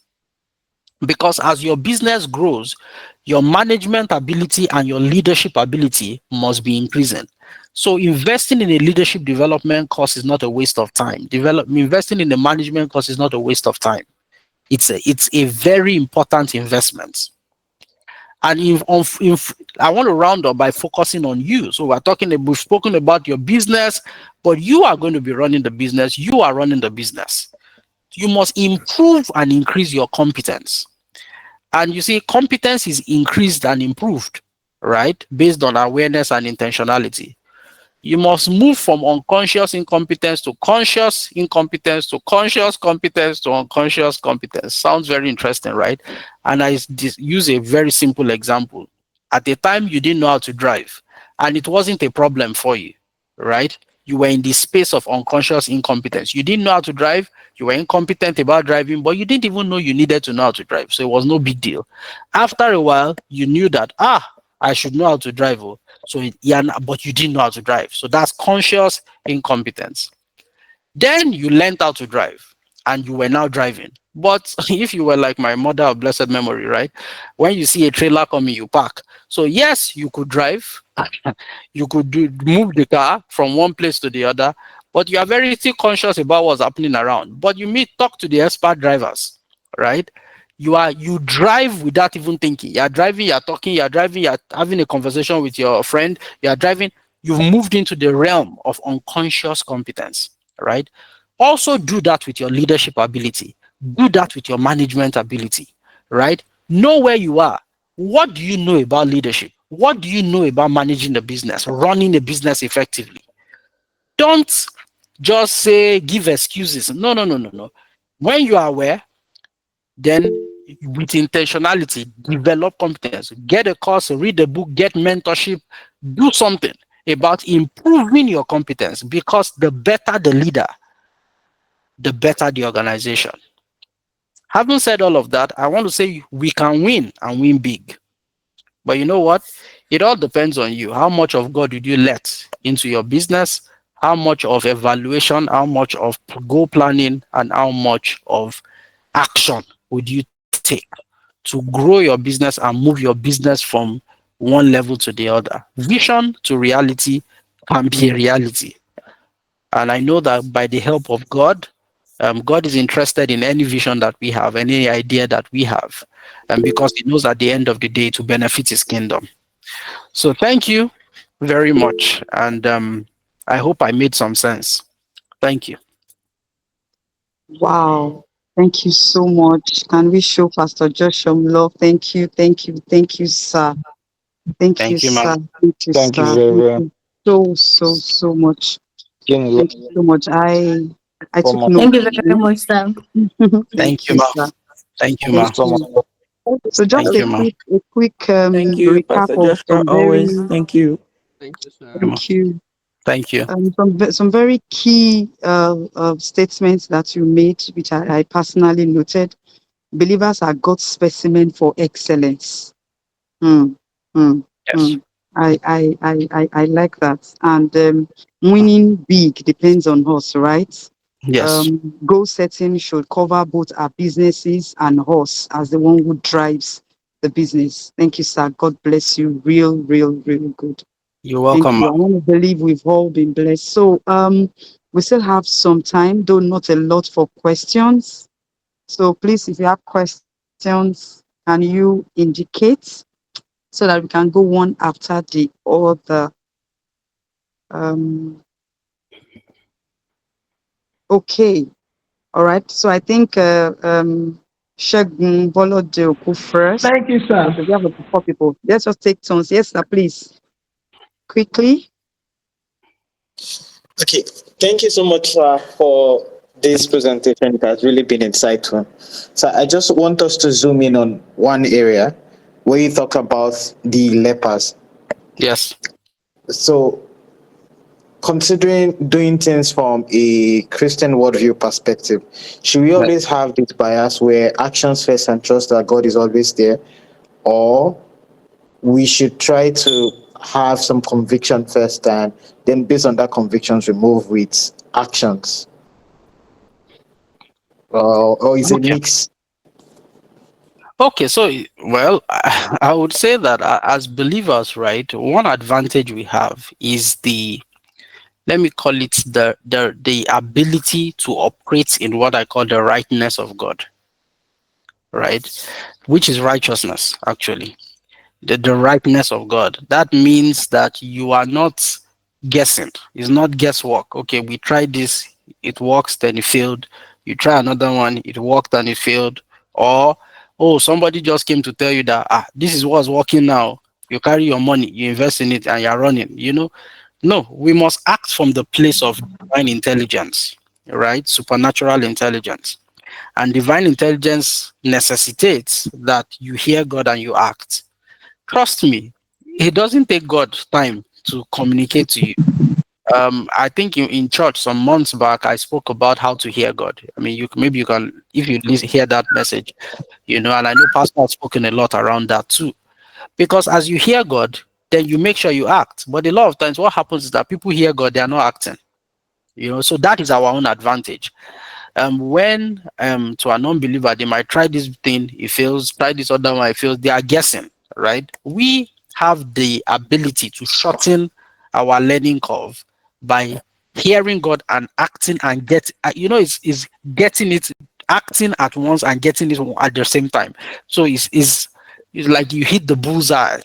Because as your business grows, your management ability and your leadership ability must be increasing. So investing in a leadership development course is not a waste of time. Investing in a management course is not a waste of time. It's a very important investment. And I want to round up by focusing on you. So we've spoken about your business, but you are going to be running the business. You are running the business. You must improve and increase your competence. And you see, competence is increased and improved, right? Based on awareness and intentionality. You must move from unconscious incompetence to conscious incompetence to conscious competence to unconscious competence. Sounds very interesting, right? And I use a very simple example. At the time, you didn't know how to drive, and it wasn't a problem for you, right? You were in the space of unconscious incompetence. You didn't know how to drive, you were incompetent about driving, but you didn't even know you needed to know how to drive. So it was no big deal. After a while, you knew that, I should know how to drive. Oh. Yeah, but you didn't know how to drive. So that's conscious incompetence. Then you learned how to drive and you were now driving. But if you were like my mother of blessed memory, right? When you see a trailer coming, you park. So yes, you could drive, you could move the car from one place to the other, but you are very still conscious about what's happening around. But talk to the expert drivers, right? You drive without even thinking. You're driving, you're talking, you're driving, you're having a conversation with your friend, you're driving, you've moved into the realm of unconscious competence, right? Also do that with your leadership ability. Do that with your management ability, right? Know where you are. What do you know about leadership? What do you know about managing the business, running a business effectively? Don't just say, give excuses. No, no, no, no, no. When you are aware, then with intentionality, develop competence, get a course, read a book, get mentorship, do something about improving your competence, because the better the leader, the better the organization. Having said all of that, I want to say we can win and win big. But you know what? It all depends on you. How much of God did you let into your business? How much of evaluation? How much of goal planning? And how much of action would you take? to grow your business and move your business from one level to the other. Vision to reality can be a reality. And I know that by the help of God, God is interested in any vision that we have, any idea that we have, and because He knows at the end of the day to benefit His kingdom. So thank you very much, and I hope I made some sense. Thank you. Wow. Thank you so much. Can we show Pastor Josh some love? Thank you. Thank you. Thank you, sir. Thank you, Thank you, ma'am. sir. Thank you, Thank you sir. very, Thank very you so, so, so much. much. Thank you so much. I So took much. notes. Thank you very much, Sam. Thank Thank you, you, ma'am. sir. Thank you, Thank you Thank ma'am. so you. much. So just Thank you, ma'am. a quick Thank you, recap Pastor of Joshua. some Always. very Thank you. Thank you, sir. Ma'am. thank you. Thank you. Some very key statements that you made, which I personally noted. Believers are God's specimen for excellence. Hmm. Hmm. Yes. Hmm. I like that. And winning big depends on us, right? Yes. Goal setting should cover both our businesses and us as the one who drives the business. Thank you, sir. God bless you. Real good. You're Thank welcome, you. ma'am. I want to believe we've all been blessed. So we still have some time, though not a lot for questions. So please, if you have questions, can you indicate so that we can go one after the other? Um, okay. All right. So I think Shegun Bolode will go first. Thank you, sir. Okay, we have about 4 people. Let's just take turns. Yes, sir, please. Quickly. Okay. Thank you so much, for this presentation. It has really been insightful. So I just want us to zoom in on one area where you talk about the lepers. Yes. So considering doing things from a Christian worldview perspective, should we Yes. always have this bias where actions first and trust that God is always there, or we should try to have some conviction first and then based on that convictions we move with actions, or is it Okay. mix? Okay. So, well, I would say that as believers, right, one advantage we have is the, let me call it the ability to operate in what I call the rightness of God, right? Which is righteousness, actually. The rightness of God. That means that you are not guessing. It's not guesswork. Okay, we tried this, it works, then it failed. You try another one, it worked and it failed. Or, oh, somebody just came to tell you that this is what's working now. You carry your money, you invest in it, and you're running. No, we must act from the place of divine intelligence, right? Supernatural intelligence. And divine intelligence necessitates that you hear God and you act. Trust me, it doesn't take God time to communicate to you. I think in church some months back, I spoke about how to hear God. I mean, maybe you can, if you hear that message, and I know Pastor has spoken a lot around that too. Because as you hear God, then you make sure you act. But a lot of times, what happens is that people hear God, they are not acting. So that is our own advantage. When to a non-believer they might try this thing, it fails, try this other one, it fails, they are guessing, right? We have the ability to shorten our learning curve by hearing God and acting and it's getting it, acting at once and getting it at the same time. So it's like you hit the bullseye.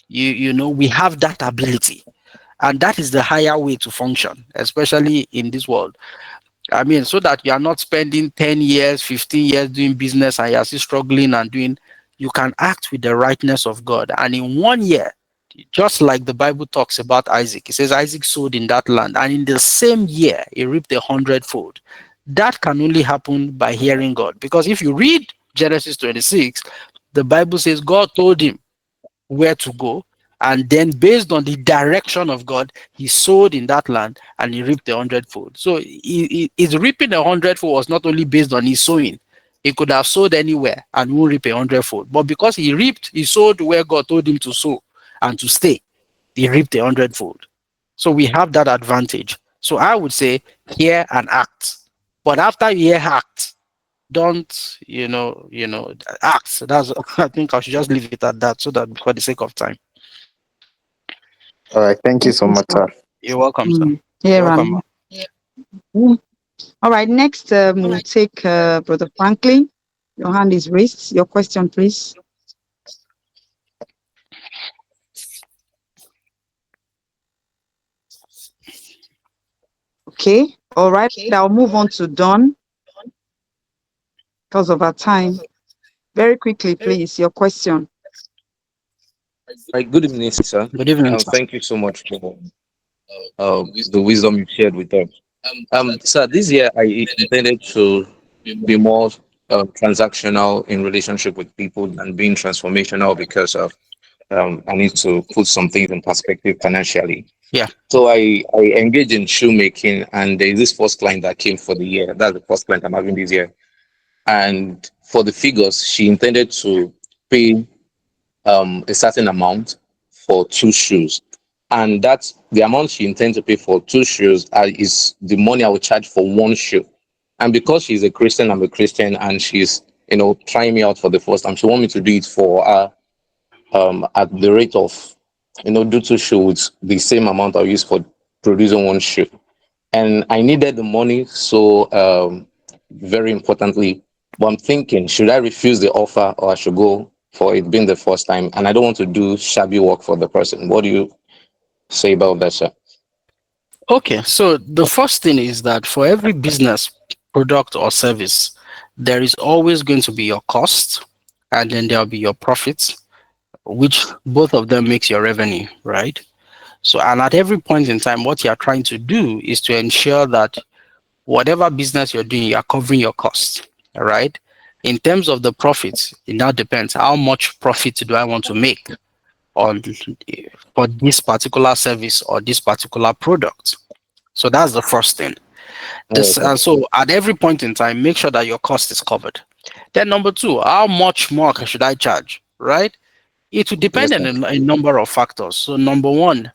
We have that ability, and that is the higher way to function, especially in this world. I mean, so that you are not spending 10 years, 15 years doing business and you're still struggling and doing, you can act with the rightness of God. And in 1 year, just like the Bible talks about Isaac, it says Isaac sowed in that land, and in the same year, he reaped 100-fold. That can only happen by hearing God. Because if you read Genesis 26, the Bible says God told him where to go. And then, based on the direction of God, he sowed in that land and he reaped 100-fold. So, his reaping 100-fold was not only based on his sowing, he could have sowed anywhere and won't reap 100-fold. But because he sowed where God told him to sow and to stay, he reaped 100-fold. So, we have that advantage. So, I would say hear and act. But after you hear, act, don't ask. That's I think I should just leave it at that, so that for the sake of time. All right. Thank you so Okay, much, so sir. You're welcome, sir. You're here welcome, and ma. mm. All right. Next, we'll take Brother Franklin. Your hand is raised. Your question, please. Okay. All right. I'll move on to Dawn because of our time. Very quickly, please. Your question. All right, good evening, sir. Good evening, sir. Thank you so much for the wisdom you shared with us. Sir, this year I intended to be more transactional in relationship with people and being transformational because of I need to put some things in perspective financially. Yeah. So I engaged in shoemaking, and there is this first client that came for the year. That's the first client I'm having this year. And for the figures, she intended to pay a certain amount for two shoes. And that's the amount she intends to pay for two shoes is the money I would charge for one shoe. And because she's a Christian, I'm a Christian, and she's trying me out for the first time. She want me to do it for her at the rate of do two shoes the same amount I use for producing one shoe. And I needed the money, so very importantly. But I'm thinking, should I refuse the offer or I should go for it being the first time? And I don't want to do shabby work for the person. What do you say about that, sir? Okay, so the first thing is that for every business, product, or service, there is always going to be your cost, and then there'll be your profits, which both of them makes your revenue, right? So, and at every point in time, what you're trying to do is to ensure that whatever business you're doing, you're covering your costs, all right? In terms of the profits, it now depends how much profit do I want to make on for this particular service or this particular product. So that's the first thing. All right, sir. So at every point in time, make sure that your cost is covered. Then number two, how much more should I charge? Right? It will depend Yes, on sir. a number of factors. So number one,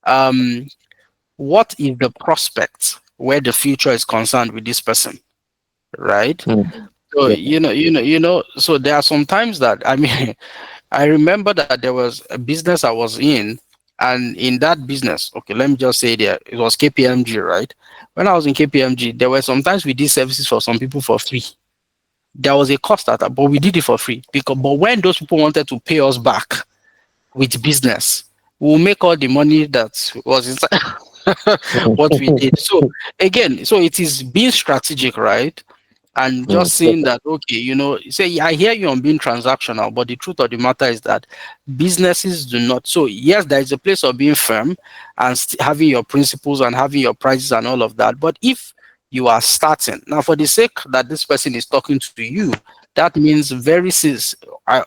um, what is the prospect where the future is concerned with this person? Right? Mm. So Yes, sir. so there are some times that I mean, I remember that there was a business I was in, and in that business, okay, let me just say there, it was KPMG, right? When I was in KPMG, there were sometimes we did services for some people for free. There was a cost at that, but we did it for free because. But when those people wanted to pay us back with business, we'll make all the money that was inside what we did. So again, so it is being strategic, right? And Mm. just Yes, saying sir. that, okay, say, "Yeah, I hear you on being transactional, but the truth of the matter is that businesses do not." So yes, there is a place of being firm and having your principles and having your prices and all of that. But if you are starting now, for the sake that this person is talking to you, that means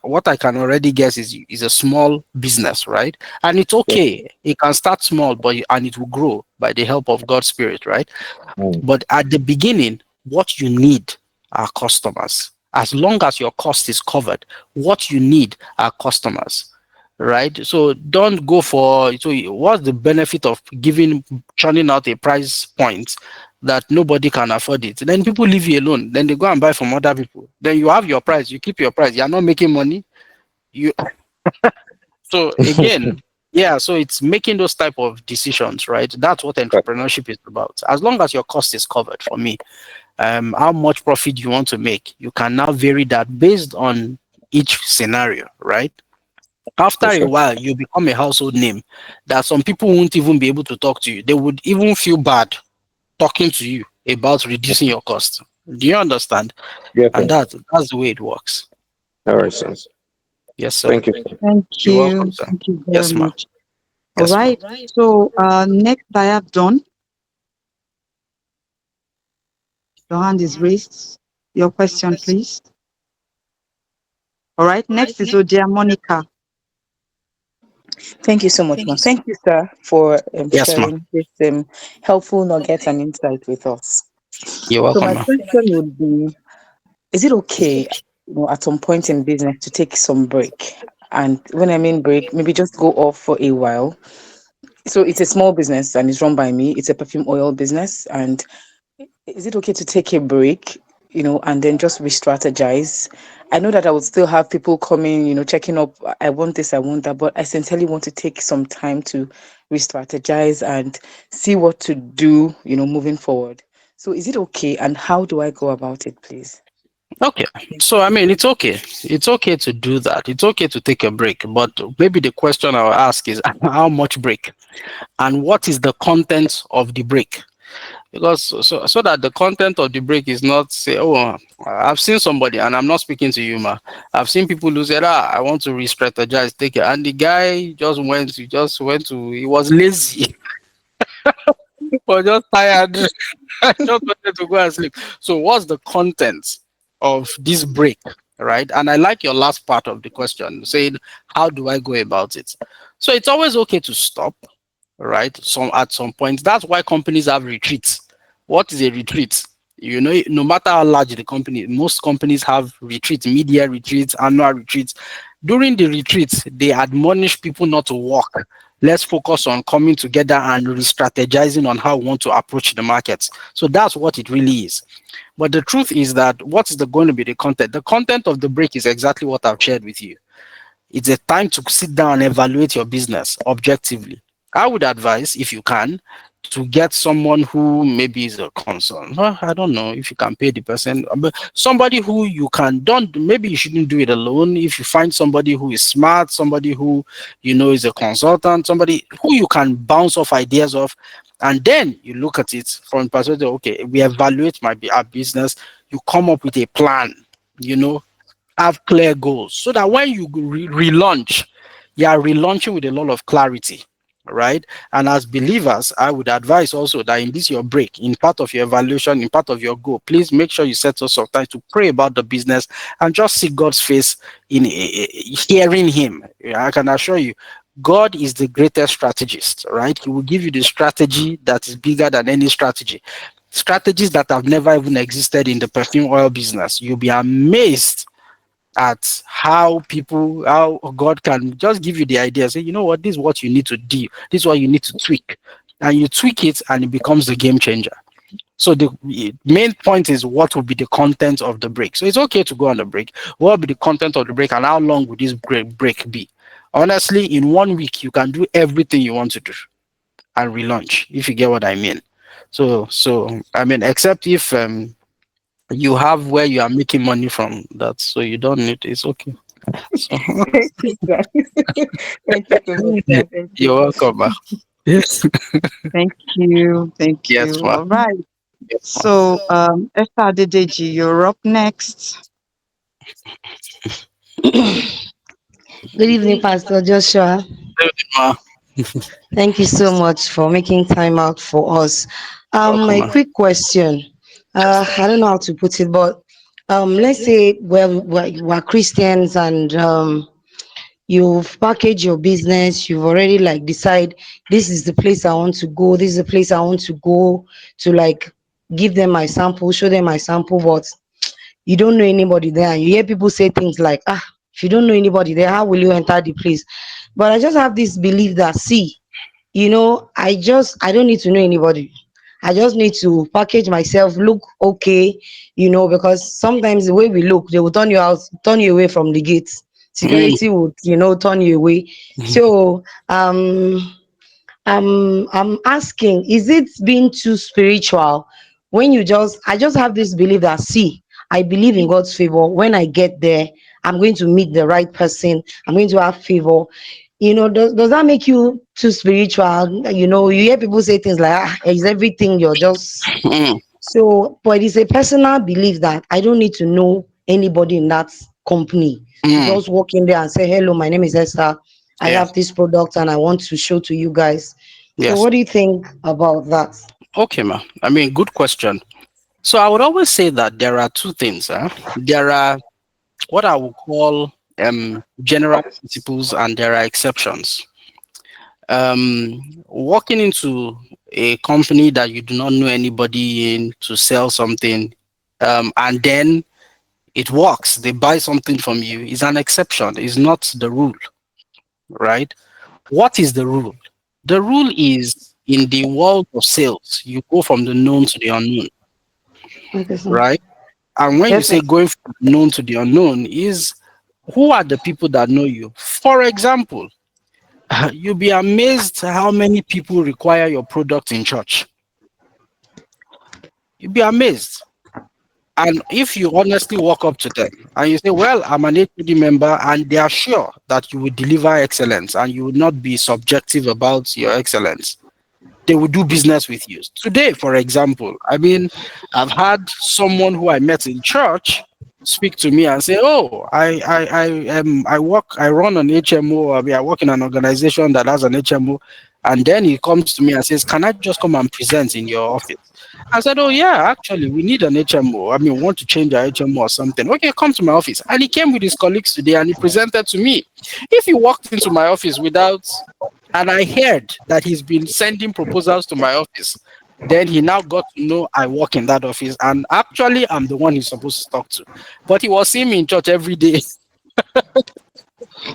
what I can already guess is a small business, right? And it's Yes, sir. okay. It can start small, and it will grow by the help of God's Spirit, right? Mm. But at the beginning, what you need are customers. As long as your cost is covered, what you need are customers, right? So don't go for. So what's the benefit of churning out a price point that nobody can afford it? Then people leave you alone. Then they go and buy from other people. Then you have your price. You keep your price. You're not making money. You so again, yeah, so it's making those type of decisions, right? That's what Right. entrepreneurship is about. As long as your cost is covered, for me, how much profit you want to make, you can now vary that based on each scenario, right? After Yes, a sir. while, you become a household name that some people won't even be able to talk to you. They would even feel bad talking to you about reducing your cost. Do you understand? Yes, And sir. that's the way it works. All right, sir. Yes, sir. Thank you, sir. Thank You're welcome, you. sir. Thank you very Yes, ma. much. All Yes, ma. right. So next I have Dawn. Your hand is raised. Your question, please. All right. Next is Odia Monica. Thank you so much, ma. Thank you, sir, for Yes, ma. sharing this helpful nuggets and insight with us. You're So welcome, my ma. question would be, is it okay, at some point in business to take some break? And when I mean break, maybe just go off for a while. So it's a small business and it's run by me. It's a perfume oil business. And is it okay to take a break and then just re-strategize. I know that I would still have people coming, checking up. I want this, I want that, but I sincerely want to take some time to re-strategize and see what to do, moving forward. So is it okay? And how do I go about it, please? Okay. So, I mean, it's okay. It's okay to do that. It's okay to take a break. But maybe the question I'll ask is how much break? And what is the content of the break? Because so that the content of the break is not say, oh, I've seen somebody, and I'm not speaking to you, ma. I've seen people who said, I want to re-strategize, take it, and the guy he was lazy or just tired. I just wanted to go and sleep. So, what's the content of this break, right? And I like your last part of the question, saying, how do I go about it? So, it's always okay to stop, right? At some point. That's why companies have retreats. What is a retreat? No matter how large the company, most companies have retreats, media retreats, annual retreats. During the retreats, they admonish people not to walk. Let's focus on coming together and re-strategizing on how we want to approach the markets. So that's what it really is. But the truth is that what is going to be the content? The content of the break is exactly what I've shared with you. It's a time to sit down and evaluate your business objectively. I would advise, if you can, to get someone who maybe is a concern. I don't know if you can pay the person, but somebody who you can don't. Maybe you shouldn't do it alone. If you find somebody who is smart, somebody who is a consultant, somebody who you can bounce off ideas of, and then you look at it from perspective. Okay, we evaluate our business. You come up with a plan. You know, have clear goals so that when you relaunch, you are relaunching with a lot of clarity, right? And as believers, I would advise also that in this your break, in part of your evaluation, in part of your goal, please make sure you set us some time to pray about the business and just see God's face in hearing Him. Yeah, I can assure you, God is the greatest strategist, right? He will give you the strategy that is bigger than any strategy. Strategies that have never even existed in the perfume oil business. You'll be amazed at how God can just give you the idea, say, you know what, this is what you need to do, this is what you need to tweak, and you tweak it, and it becomes the game changer. So the main point is what will be the content of the break. So it's okay to go on the break. What will be the content of the break, and how long will this break be? Honestly, in 1 week, you can do everything you want to do and relaunch, if you get what I mean. So I mean, except if you have where you are making money from that, so you don't need, it's okay. So Thank you, guys. Thank you so much, sir. Thank you. you're welcome, ma. Yes. Thank you. Thank Yes, you. ma. All right. Yes, ma. So, Esther Adedeji, you're up next. Good evening, Pastor Joshua. Ma. Thank you so much for making time out for us. Welcome, A ma. quick question. Yes. I don't know how to put it, but let's say we're Christians and you've packaged your business, you've already like decide this is the place I want to go, this is the place I want to go to like give them my sample, show them my sample, but you don't know anybody there and you hear people say things like, if you don't know anybody there, how will you enter the place? But I just have this belief that, see, I don't need to know anybody. I just need to package myself, look okay, because sometimes the way we look, they will turn you away from the gates. Mm. Security would, turn you away. So I'm asking, is it being too spiritual when I just have this belief that, see, I believe in God's favor. When I get there, I'm going to meet the right person, I'm going to have favor. Does that make you too spiritual? You hear people say things like, is everything you're just Mm. so, but it's a personal belief that I don't need to know anybody in that company to Mm. just walk in there and say, hello, my name is Esther. I Yeah. have this product and I want to show to you guys. So, Yes. what do you think about that? Okay, ma. I mean, good question. So I would always say that there are two things. There are what I would call general principles, and there are exceptions. Walking into a company that you do not know anybody in to sell something, and then it works, they buy something from you, is an exception, is not the rule, right? What is the rule? The rule is in the world of sales, you go from the known to the unknown, Okay, sir. right? And when you Yes, say going from known to the unknown, is who are the people that know you? For example, you'll be amazed how many people require your product in church. You'll be amazed. And if you honestly walk up to them and you say, well, I'm an HOD member, and they are sure that you will deliver excellence and you will not be subjective about your excellence, they will do business with you. Today, for example, I mean, I've had someone who I met in church speak to me and say, "Oh, I run an HMO. I mean, I work in an organization that has an HMO." And then he comes to me and says, "Can I just come and present in your office?" I said, "Oh yeah, actually, we need an HMO. I mean, we want to change our HMO or something. Okay, come to my office." And he came with his colleagues today and he presented to me. If you walked into my office without, and I heard that he's been sending proposals to my office, then he now got to know I work in that office, and actually I'm the one he's supposed to talk to. But he was seeing me in church every day,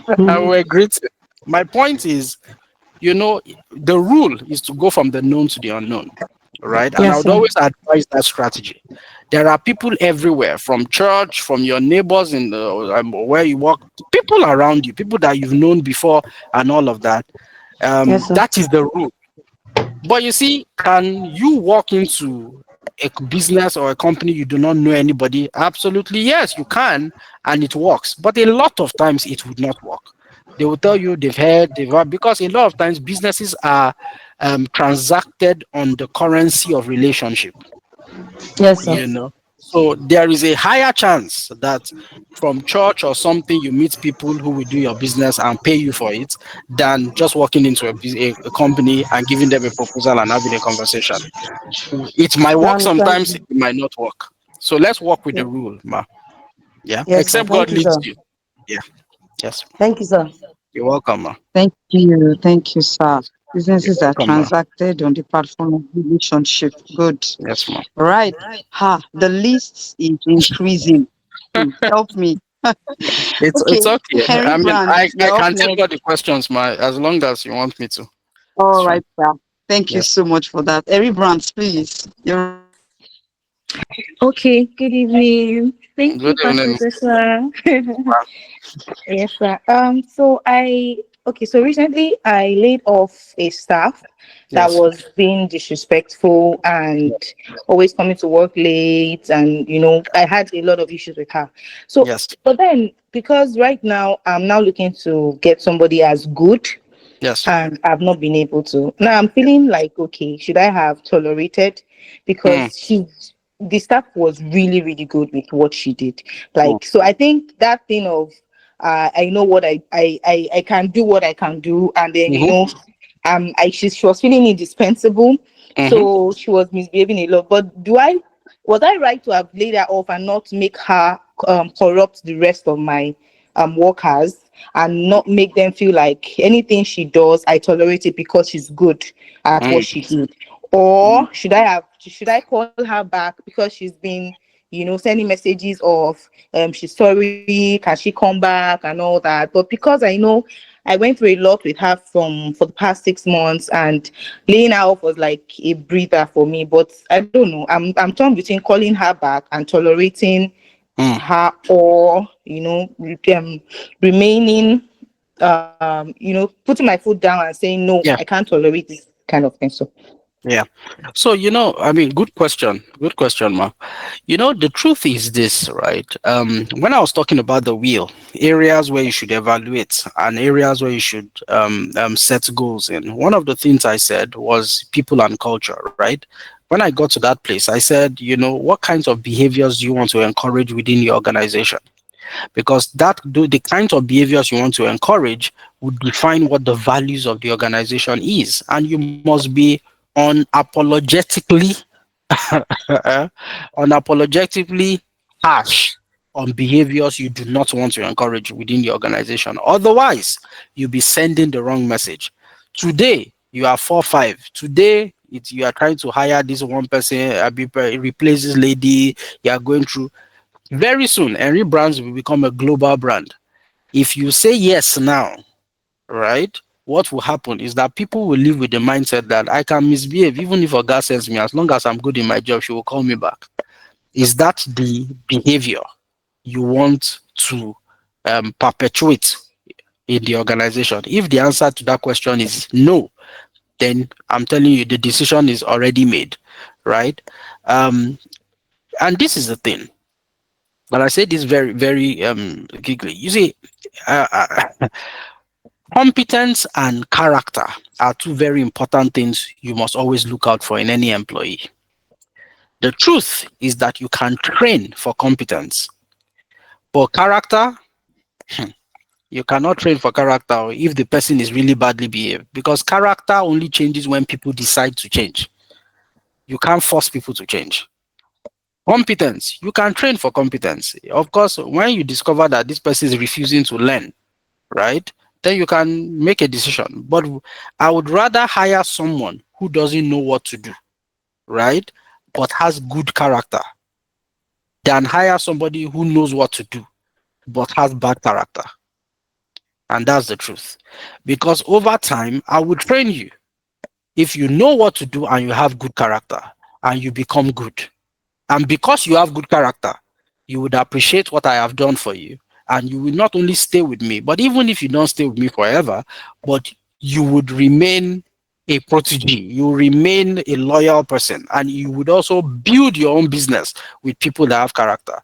and Mhm. we're greeting. My point is, the rule is to go from the known to the unknown, right? And I Yes, would sir. always advise that strategy. There are people everywhere, from church, from your neighbors in the where you work, people around you, people that you've known before, and all of that. Yes, sir. That is the rule. But you see, can you walk into a business or a company you do not know anybody? Absolutely, yes, you can, and it works. But a lot of times it would not work. They will tell you they've heard, because a lot of times businesses are transacted on the currency of relationship, Yes, sir. you know. So there is a higher chance that from church or something you meet people who will do your business and pay you for it than just walking into a company and giving them a proposal and having a conversation. It might I work understand. sometimes, it might not work. So let's work with the rule, ma. Yeah. Yes, sir. Except Thank God you, sir. leads you. Yeah. Yes. Thank you, sir. You're welcome, ma. Thank you. Thank you, sir. You're Businesses are welcome, ma. transacted on the platform of relationship. Good. Yes, ma. All right. Ha, the list is increasing. Help me. It's Okay. okay. Henry I mean, Brand, I you're up can take next. all the questions, ma, as long as you want me to. It's All fine. right, sir. Thank you Yes. so much for that. Henry Brands, please. You're up. Okay, good evening. Thank Good you, Pastor evening. Joshua. Ma. Yes, sir. So recently I laid off a staff that Yes. was being disrespectful and always coming to work late, and I had a lot of issues with her. So, Yes. but then because right now I'm now looking to get somebody as good, Yes. and I've not been able to. Now I'm feeling like, okay, should I have tolerated? Mm, Because the staff was really, really good with what she did. mm, Like, so I think that thing of, I know what I can do what I can do, and then mm-hmm, she was feeling indispensable, mm-hmm, so she was misbehaving a lot. But was I right to have laid her off and not make her corrupt the rest of my workers, and not make them feel like anything she does, I tolerate it because she's good at what mm, she did? Or should I call her back because she's been, sending messages of she's sorry, can she come back and all that? But because I know I went through a lot with her for the past 6 months, and laying her off was like a breather for me. But I don't know. I'm torn between calling her back and tolerating mm. her, or remaining, putting my foot down and saying no, I Yeah. can't tolerate this kind of thing. So Yeah. So, I mean, good question. Good question, ma. The truth is this, right? When I was talking about the wheel, areas where you should evaluate and areas where you should set goals in, one of the things I said was people and culture, right? When I got to that place, I said, what kinds of behaviors do you want to encourage within your organization? Because the kinds of behaviors you want to encourage would define what the values of the organization is, and you must be unapologetically unapologetically harsh on behaviors you do not want to encourage within the organization. Otherwise, you'll be sending the wrong message. Today, you are 4-5. Today, you are trying to hire this one person, replace this lady. You are going through. Very soon, Henry Brands will become a global brand. If you say yes now, right? What will happen is that people will live with the mindset that I can misbehave even if Oga sends me, as long as I'm good in my job, she will call me back. Is that the behavior you want to perpetuate in the organization? If the answer to that question is no, then I'm telling you the decision is already made, right? Um, and this is the thing. But I say this very, very quickly. You see, competence and character are two very important things you must always look out for in any employee. The truth is that you can train for competence, but character, you cannot train for character if the person is really badly behaved, because character only changes when people decide to change. You can't force people to change. Competence, you can train for competence. Of course, when you discover that this person is refusing to learn, right? Then you can make a decision. But I would rather hire someone who doesn't know what to do, right? But has good character than hire somebody who knows what to do but has bad character. And that's the truth. Because over time, I will train you if you know what to do and you have good character and you become good. And because you have good character, you would appreciate what I have done for you. And you will not only stay with me, but even if you don't stay with me forever, but you would remain a protege, you remain a loyal person, and you would also build your own business with people that have character.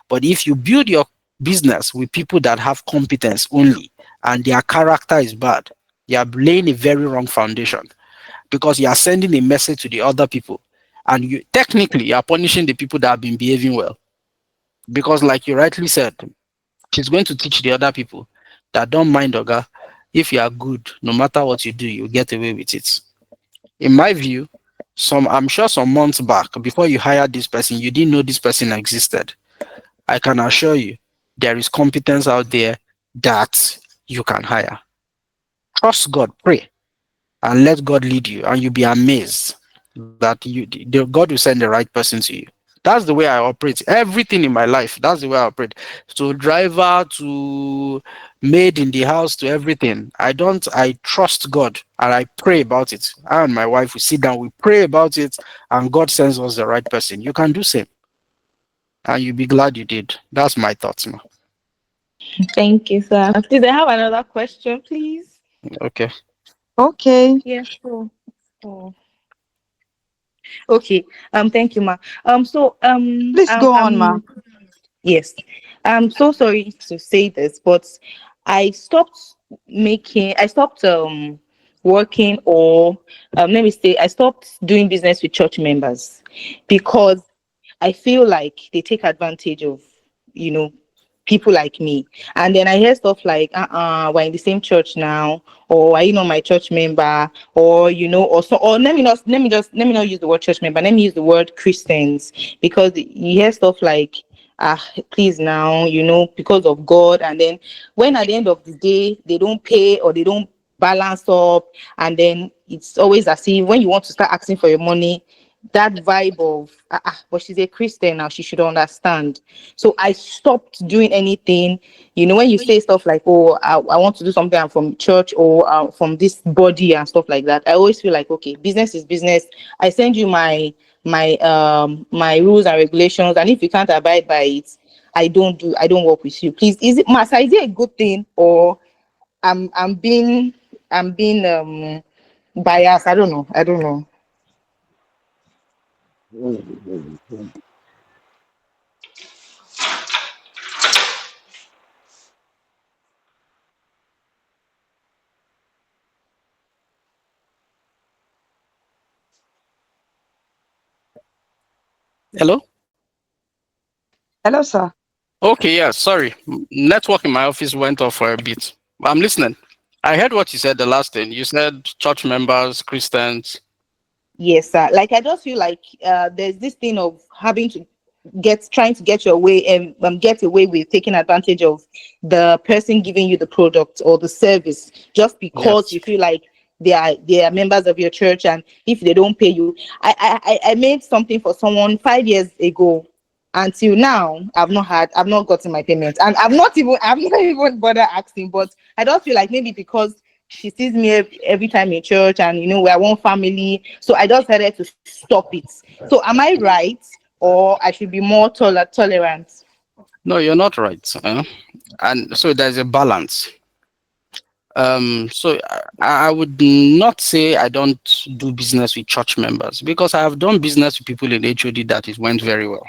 But if you build your business with people that have competence only and their character is bad, you are laying a very wrong foundation, because you are sending a message to the other people, and you technically you are punishing the people that have been behaving well, because like you rightly said, she's going to teach the other people that don't mind Oga. If you are good, no matter what you do, you get away with it. In my view, I'm sure some months back, before you hired this person, you didn't know this person existed. I can assure you there is competence out there that you can hire. Trust God, pray, and let God lead you, and you'll be amazed that God will send the right person to you. That's the way I operate. Everything in my life, that's the way I operate. So driver to maid in the house to everything. I trust God and I pray about it. I and my wife, we sit down, we pray about it, and God sends us the right person. You can do same, and you'll be glad you did. That's my thoughts now. Thank you, sir. Please, I have another question, please. Okay. Okay, Yes. So, okay. Thank you, ma. please go on, ma. Yes. I'm so sorry to say this, but I stopped working, or let me say I stopped doing business with church members because I feel like they take advantage of, you know, people like me. And then I hear stuff like, we're in the same church now, or are you not my church member? Or, or so, or let me not use the word church member, let me use the word Christians, because you hear stuff like, please now, because of God. And then when at the end of the day, they don't pay or they don't balance up, and then it's always as if when you want to start asking for your money, that vibe of but she's a Christian now, she should understand. So I stopped doing anything. When you say stuff like, oh, I want to do something, I'm from church, or from this body and stuff like that, I always feel like, okay, business is business. I send you my rules and regulations, and if you can't abide by it, I don't work with you. Please, is it, Masa, is it a good thing, or I'm being biased? I don't know. Hello. Hello, sir. Okay, yeah, sorry. Network in my office went off for a bit. I'm listening. I heard what you said the last thing. You said church members, Christians. Yes, sir. Like, I just feel like there's this thing of having to trying to get your way, and get away with taking advantage of the person giving you the product or the service, just because Yes. you feel like they are members of your church, and if they don't pay you. I made something for someone 5 years ago. Until now, I've not gotten my payment, and I've not even bothered asking. But I don't feel like, maybe because she sees me every time in church, and we're one family, so I just decided to stop it. So am I right, or I should be more tolerant? No, you're not right. And so there's a balance. So I would not say I don't do business with church members, because I have done business with people in HOD that it went very well,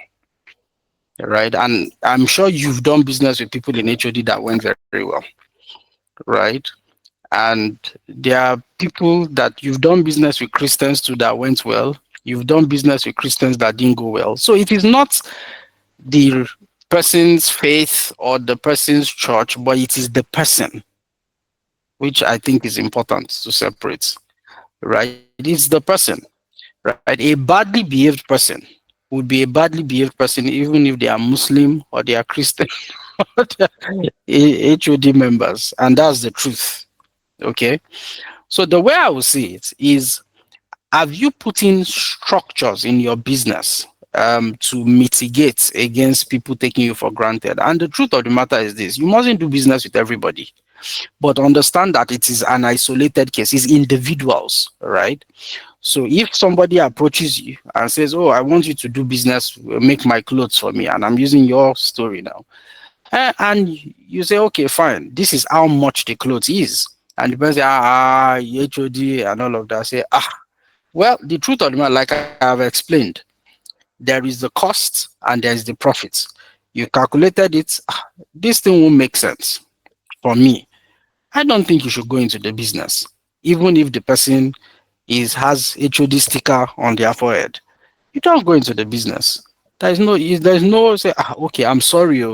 right? And I'm sure you've done business with people in HOD that went very well, right? And there are people that you've done business with Christians too that went well. You've done business with Christians that didn't go well. So it is not the person's faith or the person's church, but it is the person, which I think is important to separate, right? It's the person, right? A badly behaved person would be a badly behaved person even if they are Muslim or they are Christian or they are HOD members, and that's the truth. Okay, so the way I would see it is, have you put in structures in your business to mitigate against people taking you for granted? And the truth of the matter is this: you mustn't do business with everybody, but understand that it is an isolated case, it's individuals, right? So if somebody approaches you and says, "Oh, I want you to do business, make my clothes for me," and I'm using your story now, and you say, "Okay, fine, this is how much the clothes is," and the person say, HOD and all of that, say, well, the truth of the matter, like I have explained, there is the cost and there is the profit. You calculated it. This thing won't make sense for me. I don't think you should go into the business, even if the person has HOD sticker on their forehead. You don't go into the business. There's no say, okay, I'm sorry,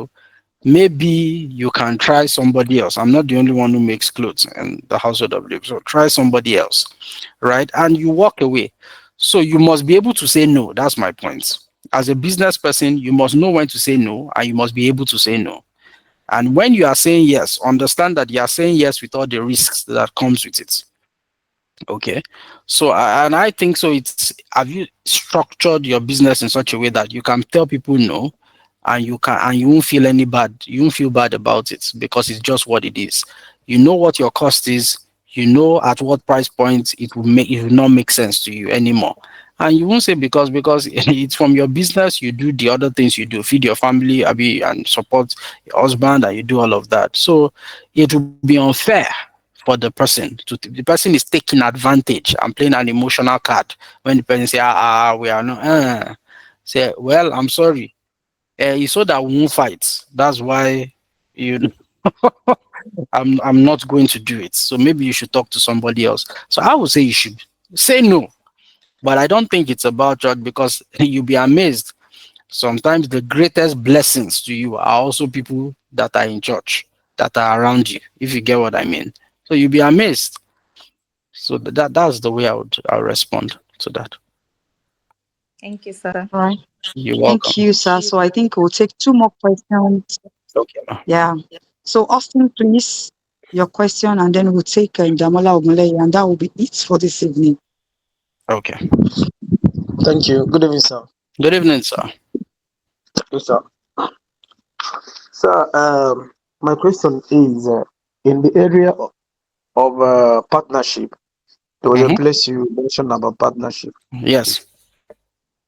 maybe you can try somebody else. I'm not the only one who makes clothes in the household of Liv, so try somebody else, right? And you walk away. So you must be able to say no. That's my point. As a business person, you must know when to say no, and you must be able to say no. And when you are saying yes, understand that you are saying yes with all the risks that comes with it. Okay. So, and I think so. Have you structured your business in such a way that you can tell people no, and you won't feel any bad. You won't feel bad about it because it's just what it is. You know what your cost is. You know at what price point it will not make sense to you anymore. And you won't say because it's from your business. You do the other things you do, feed your family, Abi, and support your husband, and you do all of that. So it will be unfair for the person the person is taking advantage and playing an emotional card when the person say, we are not. Say, well, I'm sorry. You saw that we won't fight. That's why you. I'm not going to do it. So maybe you should talk to somebody else. So I would say you should say no, but I don't think it's about church, because you'll be amazed. Sometimes the greatest blessings to you are also people that are in church, that are around you, if you get what I mean. So you'll be amazed. So that's the way I'll respond to that. Thank you, sir. All right. You're Thank welcome. you, sir. So I think we'll take two more questions. Okay. Yeah. So Austin, please, your question, and then we'll take Damola Ogunleye, and that will be it for this evening. Okay. Thank you. Good evening, sir. Good evening, sir. Yes, sir. Sir, my question is in the area of partnership. There was a Mhm. place you mentioned about partnership. Yes.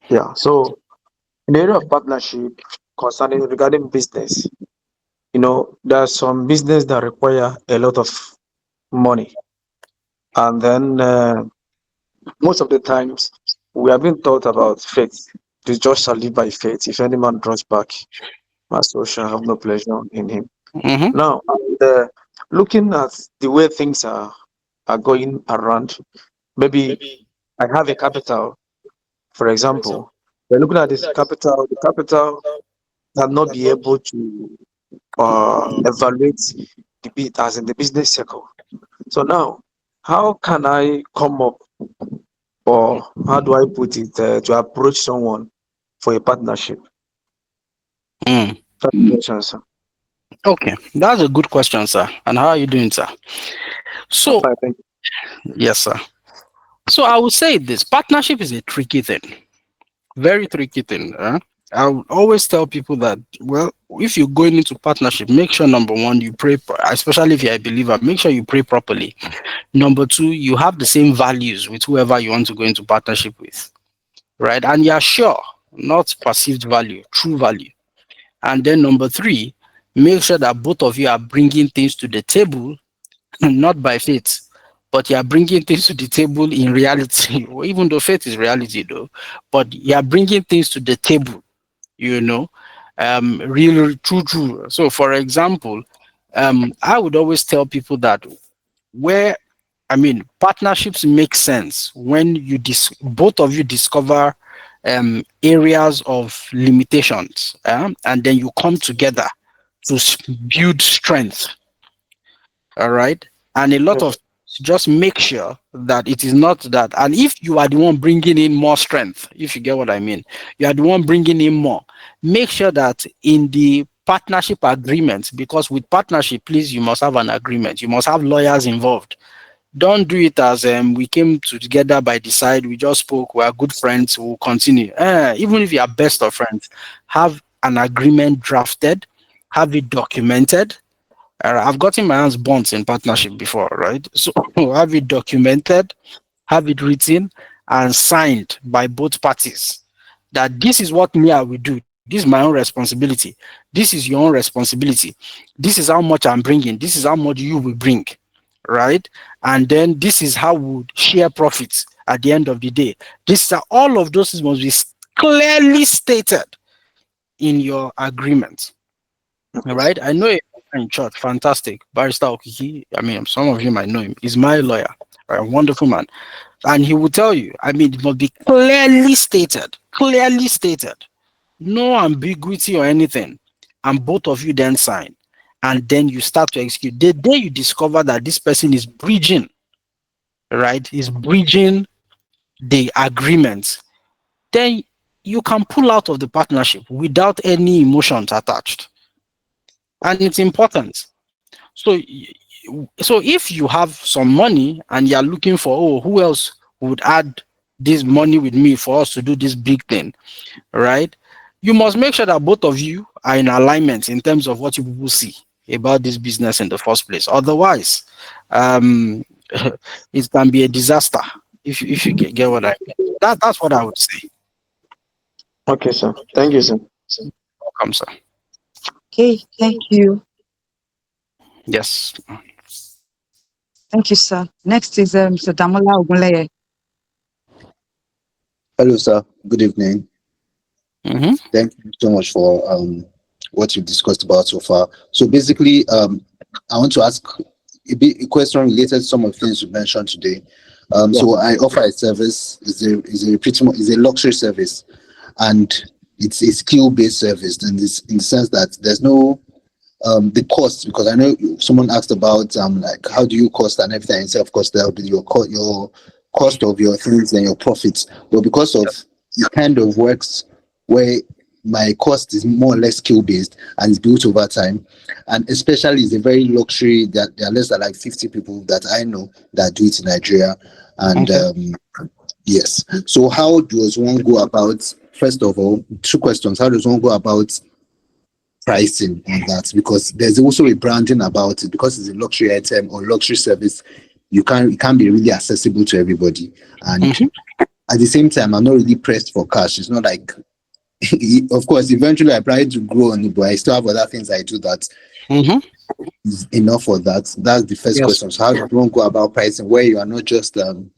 Yeah. So in the area of partnership concerning regarding business, there are some business that require a lot of money, and then most of the times we have been taught about faith. The just shall live by faith. If any man draws back, my soul shall have no pleasure in him. Mhm. Now, looking at the way things are going around, maybe I have a capital, for example. We're looking at this capital, the capital cannot be able to evaluate the bit as in the business circle. So now, how can I come up, or how do I put it, to approach someone for a partnership? Mm. That's the question, sir. Okay, that's a good question, sir. And how are you doing, sir? I'm So, fine, thank yes, sir. So I would say this partnership is a tricky thing, very tricky thing. I would always tell people that, well, if you're going into partnership, make sure number one, you pray, especially if you're a believer, make sure you pray properly. Number two, you have the same values with whoever you want to go into partnership with, right? And you're sure not perceived value, true value. And then number three, make sure that both of you are bringing things to the table, not by faith, but you are bringing things to the table in reality. Even though faith is reality, though, but you are bringing things to the table. You know, real, true. So, for example, I would always tell people that where partnerships make sense when both of you discover areas of limitations, and then you come together to build strength. All right. And a lot Yes, of just make sure that it is not that. And if you are the one bringing in more strength, if you get what I mean, you are the one bringing in more, make sure that in the partnership agreement, because with partnership, please, you must have an agreement, you must have lawyers involved. Don't do it as we came together by the side, we just spoke, we are good friends, we'll continue. Even if you are best of friends, have an agreement drafted, have it documented. I've gotten my hands burnt in partnership before, right? So have it documented, have it written, and signed by both parties. That this is what me I will do. This is my own responsibility. This is your own responsibility. This is how much I'm bringing. This is how much you will bring, right? And then this is how we would share profits at the end of the day. This are all of those things must be clearly stated in your agreement. All okay, sir. right. I know a pastor in church, fantastic. Barrister Okiki. Some of you might know him. He's my lawyer, a wonderful man. And he will tell you, it must be clearly stated, no ambiguity or anything. And both of you then sign. And then you start to execute. The day you discover that this person is breaching, right, is breaching the agreement, then you can pull out of the partnership without any emotions attached. And it's important. So if you have some money and you're looking for, oh, who else would add this money with me for us to do this big thing, right? You must make sure that both of you are in alignment in terms of what you people see about this business in the first place. Otherwise, um, it can be a disaster if you get what I mean. That's what I would say. Okay, sir. Thank you, sir. Welcome, sir. Okay, thank you. Yes. Thank you, sir. Next is Mr. Damola Ogunleye. Hello, sir. Good evening. Mm-hmm. Thank you so much for what you've discussed about so far. So basically, I want to ask a question related to some of the things you mentioned today. Yeah. So I offer a service. Is a luxury service, and it's a skill-based service. In the sense that there's no the cost, because I know someone asked about like how do you cost and everything, and say of course there'll be your cost of your things and your profits, but because of it kind of works where my cost is more or less skill based and it's built over time, and especially it's a very luxury that there are less than like 50 people that I know that do it in Nigeria. And Okay. yes, so how does one go about, first of all, two questions: how does one go about pricing on that, because there's also a branding about it, because it's a luxury item or luxury service, it can't be really accessible to everybody. And Mm-hmm. at the same time, I'm not really pressed for cash. It's not like of course eventually I try to grow on it, but I still have other things I do that Mm-hmm. is enough for that. That's the first Yes. question. So how does one go about pricing where you are not just um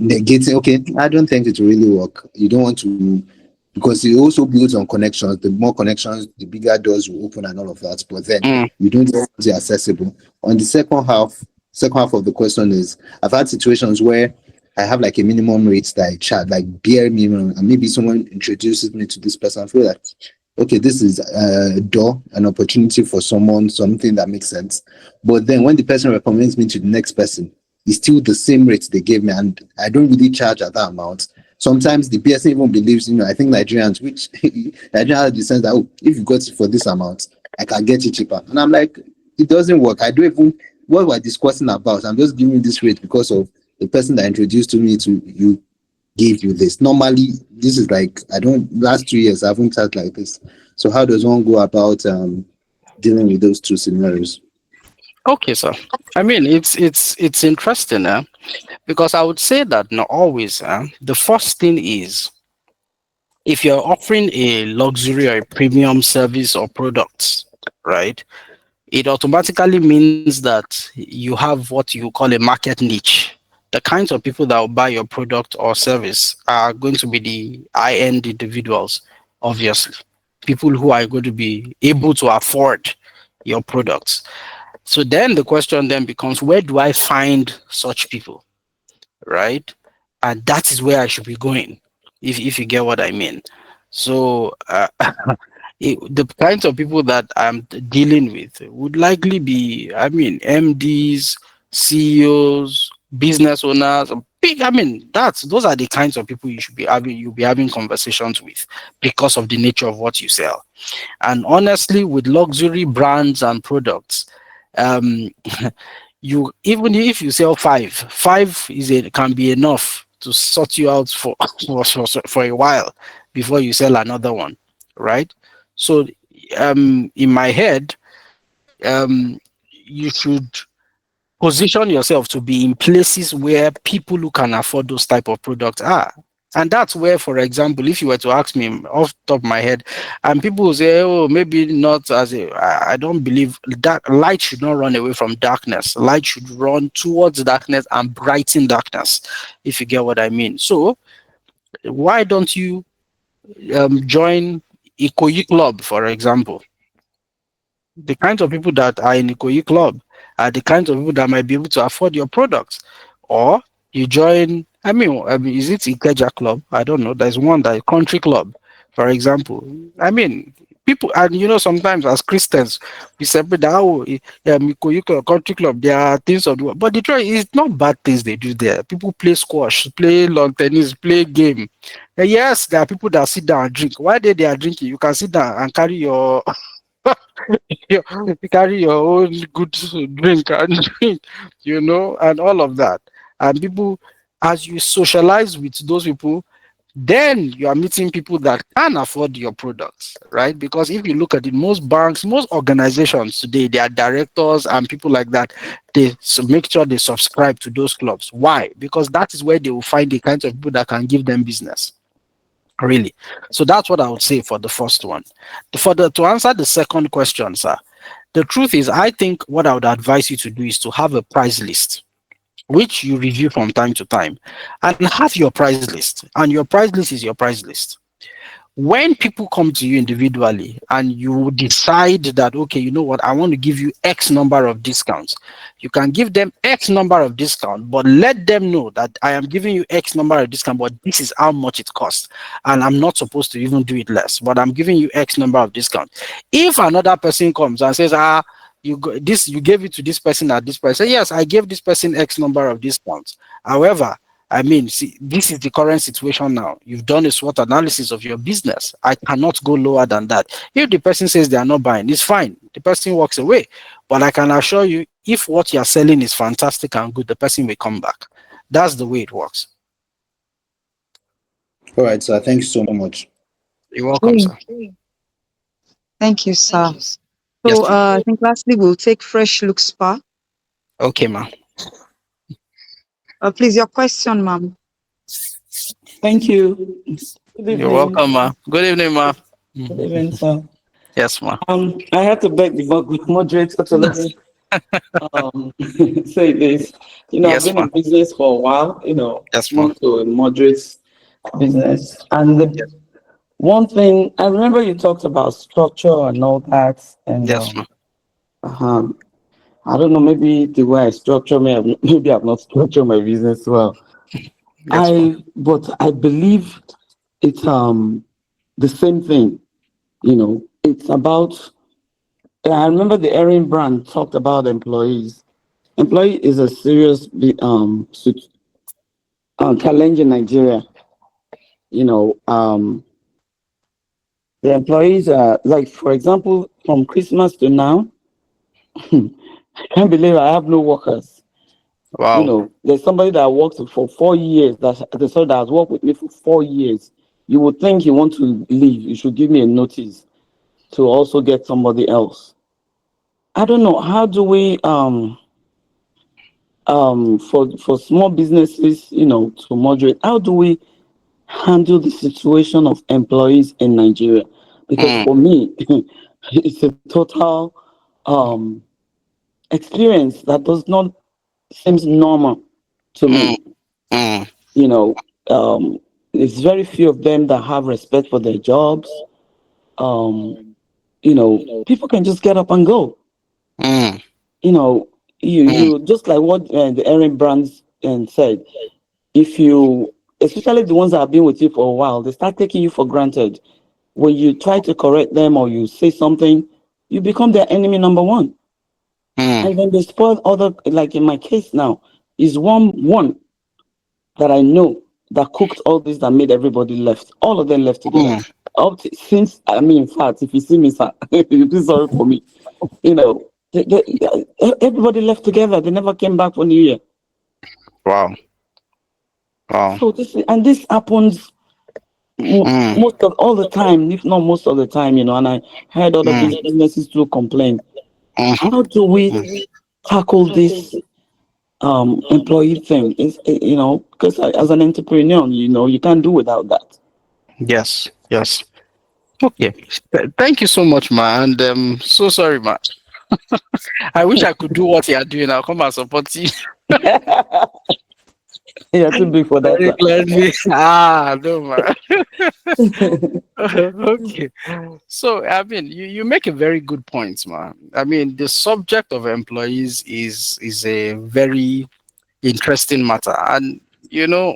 negating? Okay, I don't think it will really work. You don't want to, because it also builds on connections. The more connections, the bigger doors will open and all of that. But then Mm. you don't want it accessible. On the second half of the question is, I've had situations where I have like a minimum rate that I charge, like bare minimum, and maybe someone introduces me to this person. I feel like, okay, this is a door, an opportunity for someone, something that makes sense. But then when the person recommends me to the next person, it's still the same rate they gave me, and I don't really charge at that amount. Sometimes the person even believes, I think Nigerians, which Nigerians have the sense that, oh, if you got it for this amount, I can get it cheaper. And I'm like, it doesn't work. I don't even, what we're discussing about, I'm just giving this rate because of the person that introduced to me to you gave you this. Normally, this is like, last 2 years, I haven't charged like this. So how does one go about dealing with those two scenarios? Okay, sir. I mean, it's interesting, because I would say that not always. The first thing is, if you're offering a luxury or a premium service or products, right? It automatically means that you have what you call a market niche. The kinds of people that will buy your product or service are going to be the high-end individuals, obviously. People who are going to be able to afford your products. So then the question then becomes, where do I find such people, right? And that is where I should be going, if you get what I mean. So the kinds of people that I'm dealing with would likely be, I mean, MDs, CEOs, business owners, big. I mean, those are the kinds of people you'll be having conversations with because of the nature of what you sell. And honestly, with luxury brands and products, um, you even if you sell five can be enough to sort you out for for a while before you sell another one, right? So, in my head, you should position yourself to be in places where people who can afford those type of products are. And that's where, for example, if you were to ask me off the top of my head, and people will say, oh, maybe not as a, I don't believe that light should not run away from darkness. Light should run towards darkness and brighten darkness, if you get what I mean. So why don't you join Ikoyi Club, for example? The kinds of people that are in the Koyi club are the kinds of people that might be able to afford your products. Or you join, I mean, is it Ikeja club? I don't know. There's one that country club, for example. I mean, people, and sometimes as Christians, we separate that, oh, Ikoyi club, country club, there are things of the world. But the truth is, it's not bad things they do there. People play squash, play lawn tennis, play game. And yes, there are people that sit down and drink. While they are drinking, you can sit down and carry your you carry your own good drink and drink, and all of that. And people, as you socialize with those people, then you are meeting people that can afford your products, right? Because if you look at it, most banks, most organizations today, they are directors and people like that. They make sure they subscribe to those clubs. Why? Because that is where they will find the kinds of people that can give them business. Really. So that's what I would say for the first one. To answer the second question, sir, the truth is, I think what I would advise you to do is to have a price list, which you review from time to time, and have your price list. And your price list is your price list. When people come to you individually and you decide that, okay, you know what, I want to give you X number of discounts, you can give them X number of discount, but let them know that I am giving you X number of discount, but this is how much it costs. And I'm not supposed to even do it less, but I'm giving you X number of discount. If another person comes and says, you gave it to this person at this price. Say, yes, I gave this person X number of discounts. However, I mean, see, this is the current situation now. You've done a SWOT analysis of your business. I cannot go lower than that. If the person says they are not buying, it's fine. The person walks away. But I can assure you, if what you are selling is fantastic and good, the person will come back. That's the way it works. All right, so thank you so much. You're welcome, Mm. sir. Thank you, sir. Yes, So ma'am. I think lastly we'll take Fresh Look Spa. Okay, ma'am. Please, your question, ma'am. Thank you. Good You're evening. welcome, ma'am. Good evening, ma'am. Good evening, sir. Yes, ma'am. I have to beg the moderator to let me um say this. I've Yes, been in ma'am. business for a while. Yes, ma'am. More to a moderate business, and Yes, one thing I remember you talked about structure and all that, and yes, ma'am. um, I don't know, maybe the way I structure maybe I've not structured my business well. Yes, ma'am. But I believe it's the same thing. It's about. I remember the Erin brand talked about employees. Employee is a serious challenge in Nigeria. You know, um, the employees are like, for example, from Christmas to now, I can't believe I have no workers. Wow. There's somebody that works for 4 years. That has worked with me for 4 years. You would think you want to leave. You should give me a notice to also get somebody else. I don't know, how do we for small businesses, to moderate, how do we handle the situation of employees in Nigeria? Because Mm, for me, it's a total um experience that does not seems normal to mm, me. mm, You know, there's very few of them that have respect for their jobs. Um, people can just get up and go. mm, You know, mm, you just like what the Aaron Brands said. If you, especially the ones that have been with you for a while, they start taking you for granted. When you try to correct them or you say something, you become their enemy number one. mm, And then they spoil other. Like in my case now, is one that I know that cooked all this that made everybody left. All of them left together. mm. Since I mean, in fact, if you see me, sir, you feel sorry for me. Everybody left together. They never came back for New Year. Wow. Wow. So this happens Mm, most of all the time, if not most of the time. And I heard other mm, businesses too complain. mm. How do we tackle this employee thing? Because as an entrepreneur, you can't do without that. Yes. Yes. Okay. Thank you so much, ma. And so sorry, ma. I wish I could do what you are doing. I'll come and support you You're too big for that, very sir. gladly. Ah, no, ma. Okay. So, I mean, you make a very good point, man. I mean, the subject of employees is a very interesting matter, and you know,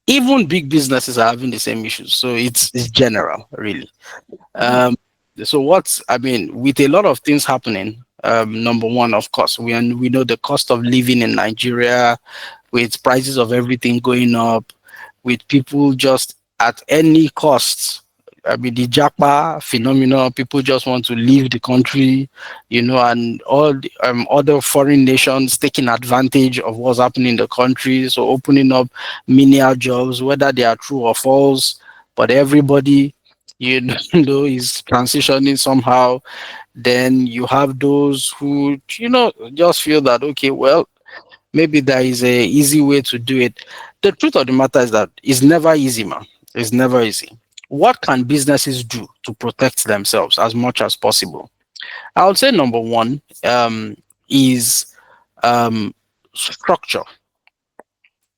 even big businesses are having the same issues. So it's general, really. Um, so what's I mean, with a lot of things happening, number one, of course, we know the cost of living in Nigeria, with prices of everything going up, with people just at any cost. I mean, the Japa phenomenon, people just want to leave the country, and all the, other foreign nations taking advantage of what's happening in the country. So opening up menial jobs, whether they are true or false, but everybody, is transitioning somehow. Then you have those who, just feel that, okay, well, maybe there is a easy way to do it. The truth of the matter is that it's never easy, man. It's never easy. What can businesses do to protect themselves as much as possible? I would say number one is structure.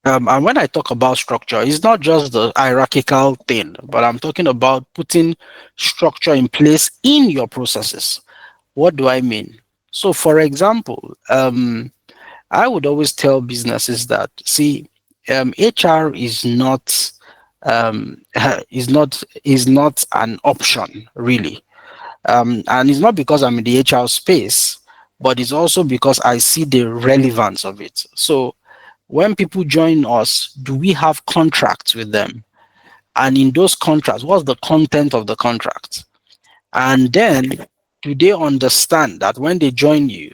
And when I talk about structure, it's not just the hierarchical thing, but I'm talking about putting structure in place in your processes. What do I mean? So, for example, I would always tell businesses that, see, HR is not is not an option, really, and it's not because I'm in the HR space, but it's also because I see the relevance of it. So when people join us, do we have contracts with them? And in those contracts, what's the content of the contract? And then do they understand that when they join you,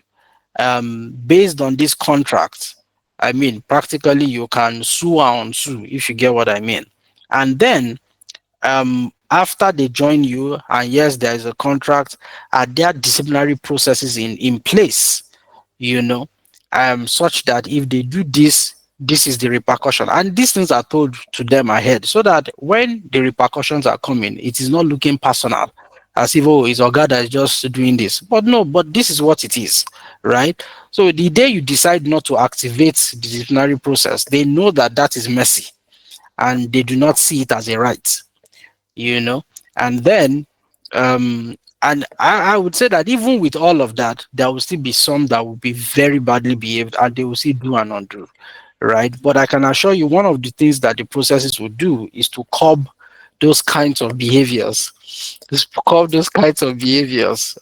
based on this contract, I mean, practically you can sue and sue, if you get what I mean. And then after they join you, and yes, there is a contract, are there disciplinary processes in place, you know, such that if they do this, this is the repercussion. And these things are told to them ahead so that when the repercussions are coming, it is not looking personal, as if, oh, it's Oga that is just doing this. But no, but this is what it is, right? So the day you decide not to activate the disciplinary process, they know that that is messy and they do not see it as a right, you know. And then and I would say that even with all of that, there will still be some that will be very badly behaved and they will still do and undo, right? But I can assure you, one of the things that the processes will do is to curb those kinds of behaviors,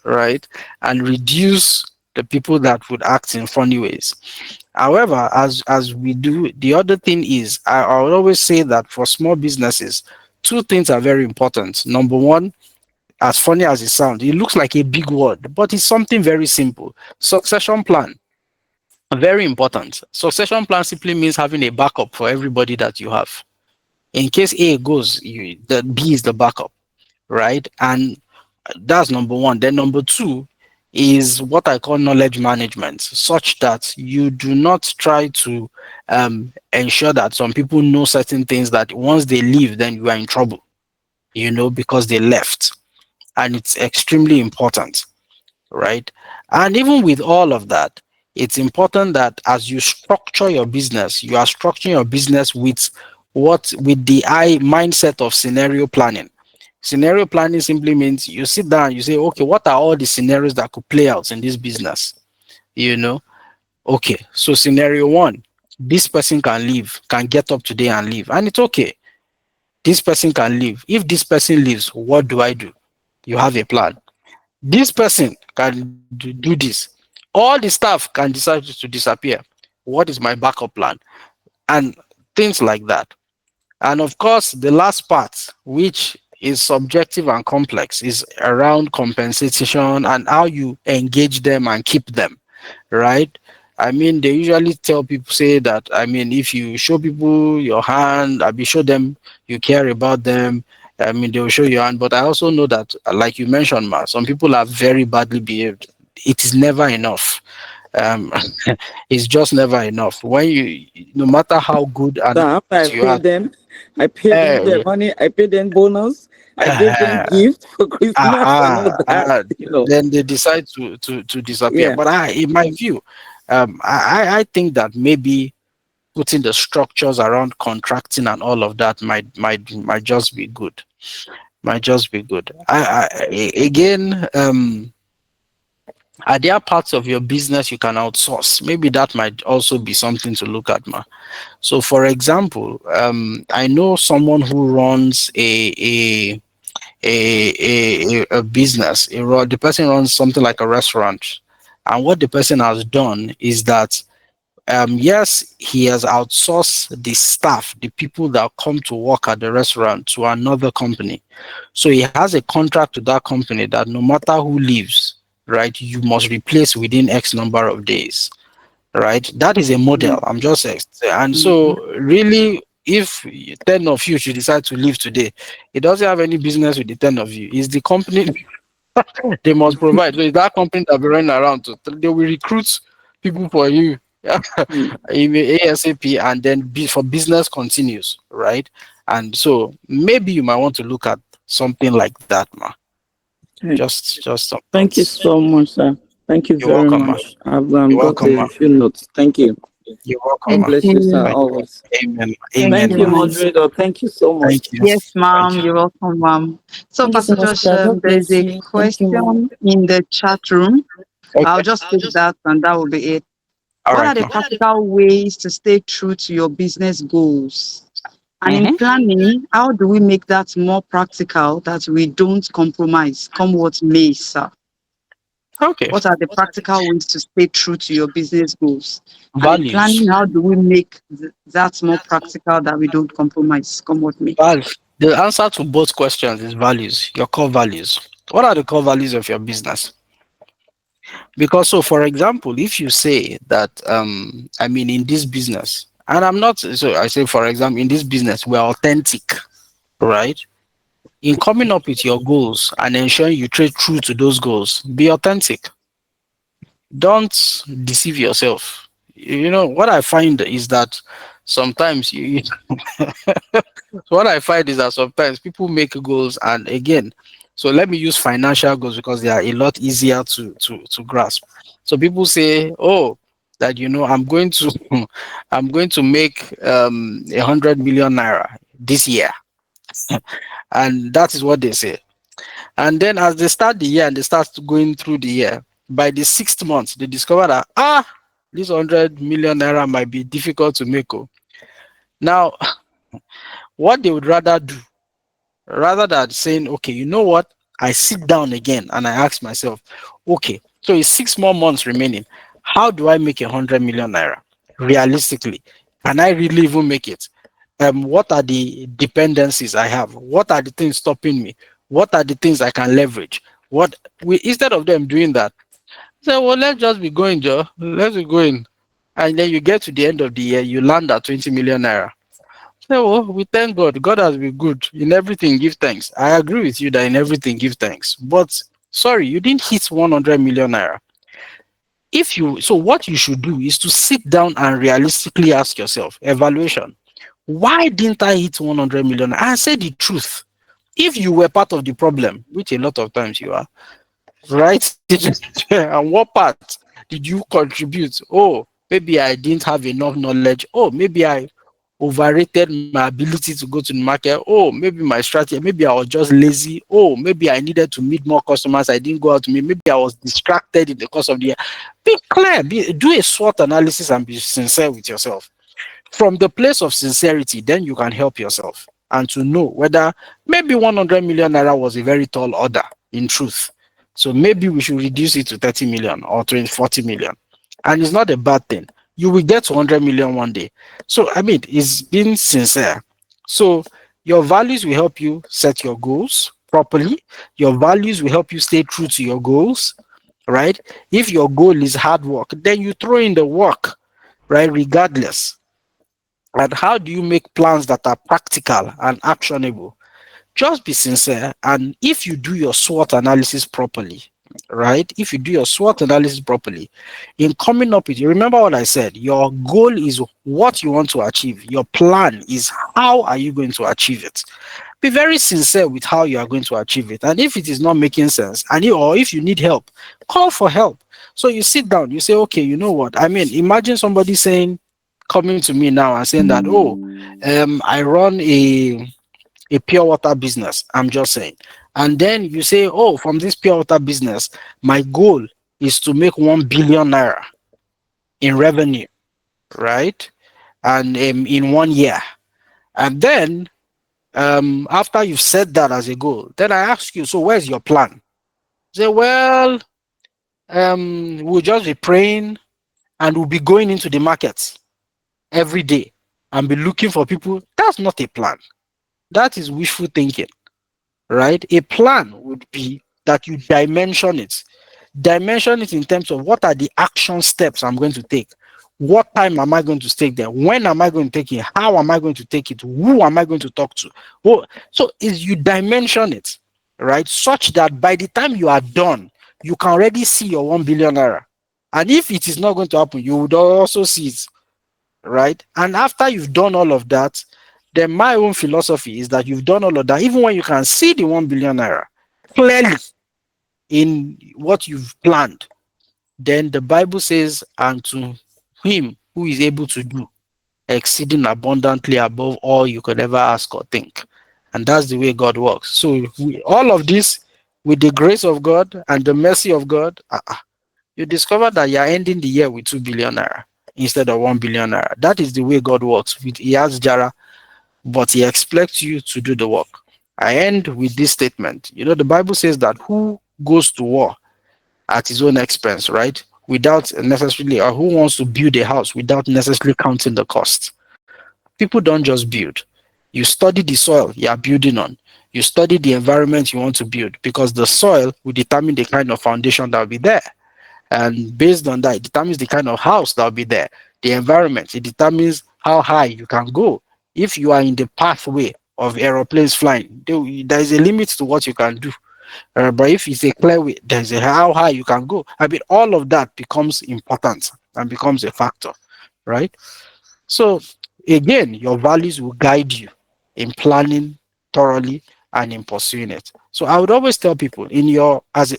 right? And reduce the people that would act in funny ways. However, as we do, the other thing is I would always say that for small businesses, two things are very important. Number one, as funny as it sounds, it looks like a big word, but it's something very simple. Succession plan, very important. Succession plan simply means having a backup for everybody that you have. In case A goes, the B is the backup, right? And that's number one. Then number two, is what I call knowledge management, such that you do not try to ensure that some people know certain things that once they leave, then you are in trouble, because they left. And it's extremely important, right? And even with all of that, it's important that as you structure your business, you are structuring your business with the eye mindset of scenario planning. Scenario planning simply means you sit down, you say, okay, what are all the scenarios that could play out in this business? You know, okay, so scenario one, this person can leave, can get up today and leave, and it's okay. This person can leave. If this person leaves, what do I do? You have a plan. This person can do this. All the staff can decide to disappear. What is my backup plan? And things like that. And of course, the last part, which is subjective and complex, is around compensation and how you engage them and keep them, right? I mean, they usually tell people, say that, I mean, if you show people your hand, I be show them you care about them. I mean, they will show your hand. But I also know that, like you mentioned, Ma, some people are very badly behaved. It is never enough. Um, it's just never enough. When you, no matter how good and So after I nice you are, paid them, I paid them their eh, money, I paid them bonus, I gave them uh, gifts for Christmas and all that, then they decide to disappear. Yeah. But in my view, I think that maybe putting the structures around contracting and all of that might just be good. Might just be good. Again, are there parts of your business you can outsource? Maybe that might also be something to look at, ma. So, for example, I know someone who runs a business. The person runs something like a restaurant, and what the person has done is that, yes, he has outsourced the staff, the people that come to work at the restaurant, to another company. So he has a contract with that company that no matter who leaves, right, you must replace within X number of days, right? That is a model. I'm just and so really, if 10 of you should decide to leave today, it doesn't have any business with the 10 of you. It's the company they must provide. So it's that company that be running around to, they will recruit people for you. Mm. ASAP, and then for business continues, right? And so maybe you might want to look at something like that, ma. Okay. Just some Thank you thoughts. so much, sir. Thank you You're very welcome, ma. much. I've You're got welcome, a ma. few notes. Thank you. You're welcome, Thank God ma. bless you, sir, you. Right. always. Amen. Thank Thank Amen, you, ma. you. moderator. Thank you so much. Thank you. Yes, Thank ma'am. you. You're welcome, ma'am. So, Thank you so Pastor much, Josh, sir. God there is bless a you. Thank you, ma'am. question in the chat room. I'll Okay. just take that, and that will be it. All What are right, the ma. practical ways to stay true to your business goals? And in Mm-hmm. planning, how do we make that more practical that we don't compromise, come what may, sir? Okay. What are the practical ways to stay true to your business goals? And in Values. planning, how do we make that more practical that we don't compromise, come what may? The answer to both questions is values, your core values. What are the core values of your business? Because, so for example, if you say that, I mean, in this business, and I'm not, so I say, for example, in this business, we're authentic, right? In coming up with your goals and ensuring you trade true to those goals, be authentic. Don't deceive yourself. You know, what I find is that sometimes what I find is that sometimes people make goals, and again, so let me use financial goals because they are a lot easier to grasp. So people say, oh, that I'm going to I'm going to make 100 million naira this year, and that is what they say. And then as they start the year and they start going through the year, by the sixth month they discover that this 100 million naira might be difficult to make. Oh. Now, what they would rather do, rather than saying, okay, you know what? I sit down again and I ask myself, okay, so it's 6 more months remaining. How do I make 100 million naira? Realistically, can I really even make it? What are the dependencies I have? What are the things stopping me? What are the things I can leverage? What we instead of them doing that, say, well, let's just be going, Joe. Let's be going. And then you get to the end of the year, you land at 20 million naira. So we thank God. God has been good in everything. Give thanks. I agree with you that in everything give thanks. But Sorry, you didn't hit 100 million naira. If you so what you should do is to sit down and realistically ask yourself, evaluation, why didn't I hit 100 million? I say the truth. If you were part of the problem, which a lot of times you are, write it and what part did you contribute? Oh, maybe I didn't have enough knowledge. Oh, maybe I overrated my ability to go to the market. Oh, maybe my strategy, maybe I was just lazy. Oh, maybe I needed to meet more customers. I didn't go out to meet. Maybe I was distracted in the course of the year. Be clear, do a SWOT analysis and be sincere with yourself. From the place of sincerity, then you can help yourself and to know whether maybe 100 million naira was a very tall order in truth. So maybe we should reduce it to 30 million or 20, 40 million. And it's not a bad thing. You will get to 100 million one day. So, I mean, it's being sincere. So, your values will help you set your goals properly. Your values will help you stay true to your goals, right? If your goal is hard work, then you throw in the work, right? Regardless. And how do you make plans that are practical and actionable? Just be sincere. And if you do your SWOT analysis properly, right? If you do your SWOT analysis properly, in coming up with you, remember what I said, your goal is what you want to achieve. Your plan is how are you going to achieve it. Be very sincere with how you are going to achieve it. And if it is not making sense, or if you need help, call for help. So you sit down, you say, okay, you know what? I mean, imagine somebody saying, coming to me now and saying that, oh, I run a pure water business. I'm just saying. And then you say, oh, from this pure water business, my goal is to make 1 billion naira in revenue, right? And in 1 year. And then after you've set that as a goal, then I ask you, so where's your plan? Say, well, we'll just be praying and we'll be going into the markets every day and be looking for people. That's not a plan. That is wishful thinking, right? A plan would be that you dimension it. Dimension it in terms of what are the action steps I'm going to take. What time am I going to take there? When am I going to take it? How am I going to take it? Who am I going to talk to? Oh, so is you dimension it, right? Such that by the time you are done, you can already see your 1 billion naira. And if it is not going to happen, you would also see it, right? And after you've done all of that, then my own philosophy is that you've done all of that, even when you can see the 1 billion naira clearly in what you've planned, then the Bible says, and to him who is able to do exceeding abundantly above all you could ever ask or think. And that's the way God works. So all of this, with the grace of God and the mercy of God, you discover that you're ending the year with 2 billion naira instead of 1 billion naira. That is the way God works. He has Jara, but he expects you to do the work. I end with this statement. You know, the Bible says that who goes to war at his own expense, right? Without necessarily, or who wants to build a house without necessarily counting the cost. People don't just build. You study the soil you are building on. You study the environment you want to build because the soil will determine the kind of foundation that will be there. And based on that, it determines the kind of house that will be there. The environment, it determines how high you can go. If you are in the pathway of aeroplanes flying, there is a limit to what you can do. But if it's a clear way, there's a how high you can go. I mean, all of that becomes important and becomes a factor, right? So again, your values will guide you in planning thoroughly and in pursuing it. So I would always tell people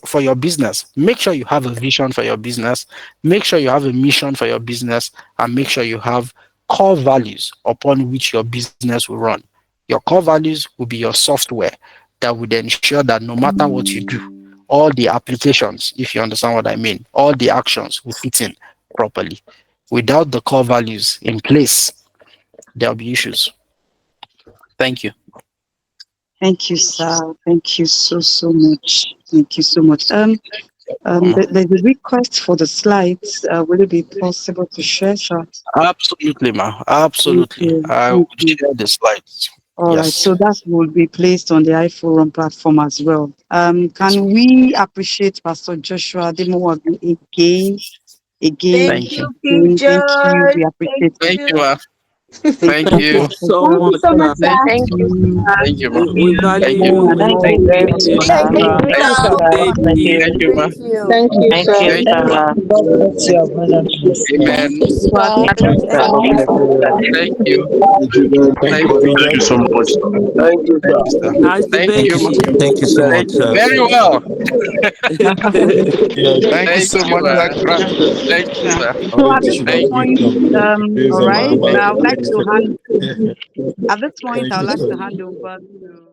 for your business, make sure you have a vision for your business, make sure you have a mission for your business, and make sure you have core values upon which your business will run. Your core values will be your software that would ensure that no matter what you do, all the applications, if you understand what I mean, all the actions will fit in properly. Without the core values in place, there'll be issues. Thank you. Thank you, sir. Thank you so much. Thank you so much. There's a request for the slides. Will it be possible to share, sir? Absolutely, ma. Thank Absolutely. you. I Thank will you. share the slides. All right. Yes. So that will be placed on the iForum platform as well. Can we appreciate Pastor Joshua Ademuwagun again, again, Thank you. again? Thank you. We appreciate. Thank you, ma. Thank Thank you. you so Thank you much, so much, sir. sir. Thank you, sir. Thank you, ma. We value Thank you. you. We Thank you very much, appreciate sir. Thank you, you. Thank sir. you. Stay Thank you. Thank tuned. you, ma. Thank you. Thank you, Thank sir. you, Thank you, ma. sir. God bless you abundantly. Amen. God bless you, sir. Thank you. Thank you very much. Thank you. Thank you so much, sir. Thank you, Thank you, sir. How's the Thank you, ma. baby? Thank you so much, Thank you. sir. Very well. Thank you Thank so you, much, ma. Zach. Thank you, sir. So at this Thank you. point, all right, I would like to hand at this point I would like to hand over to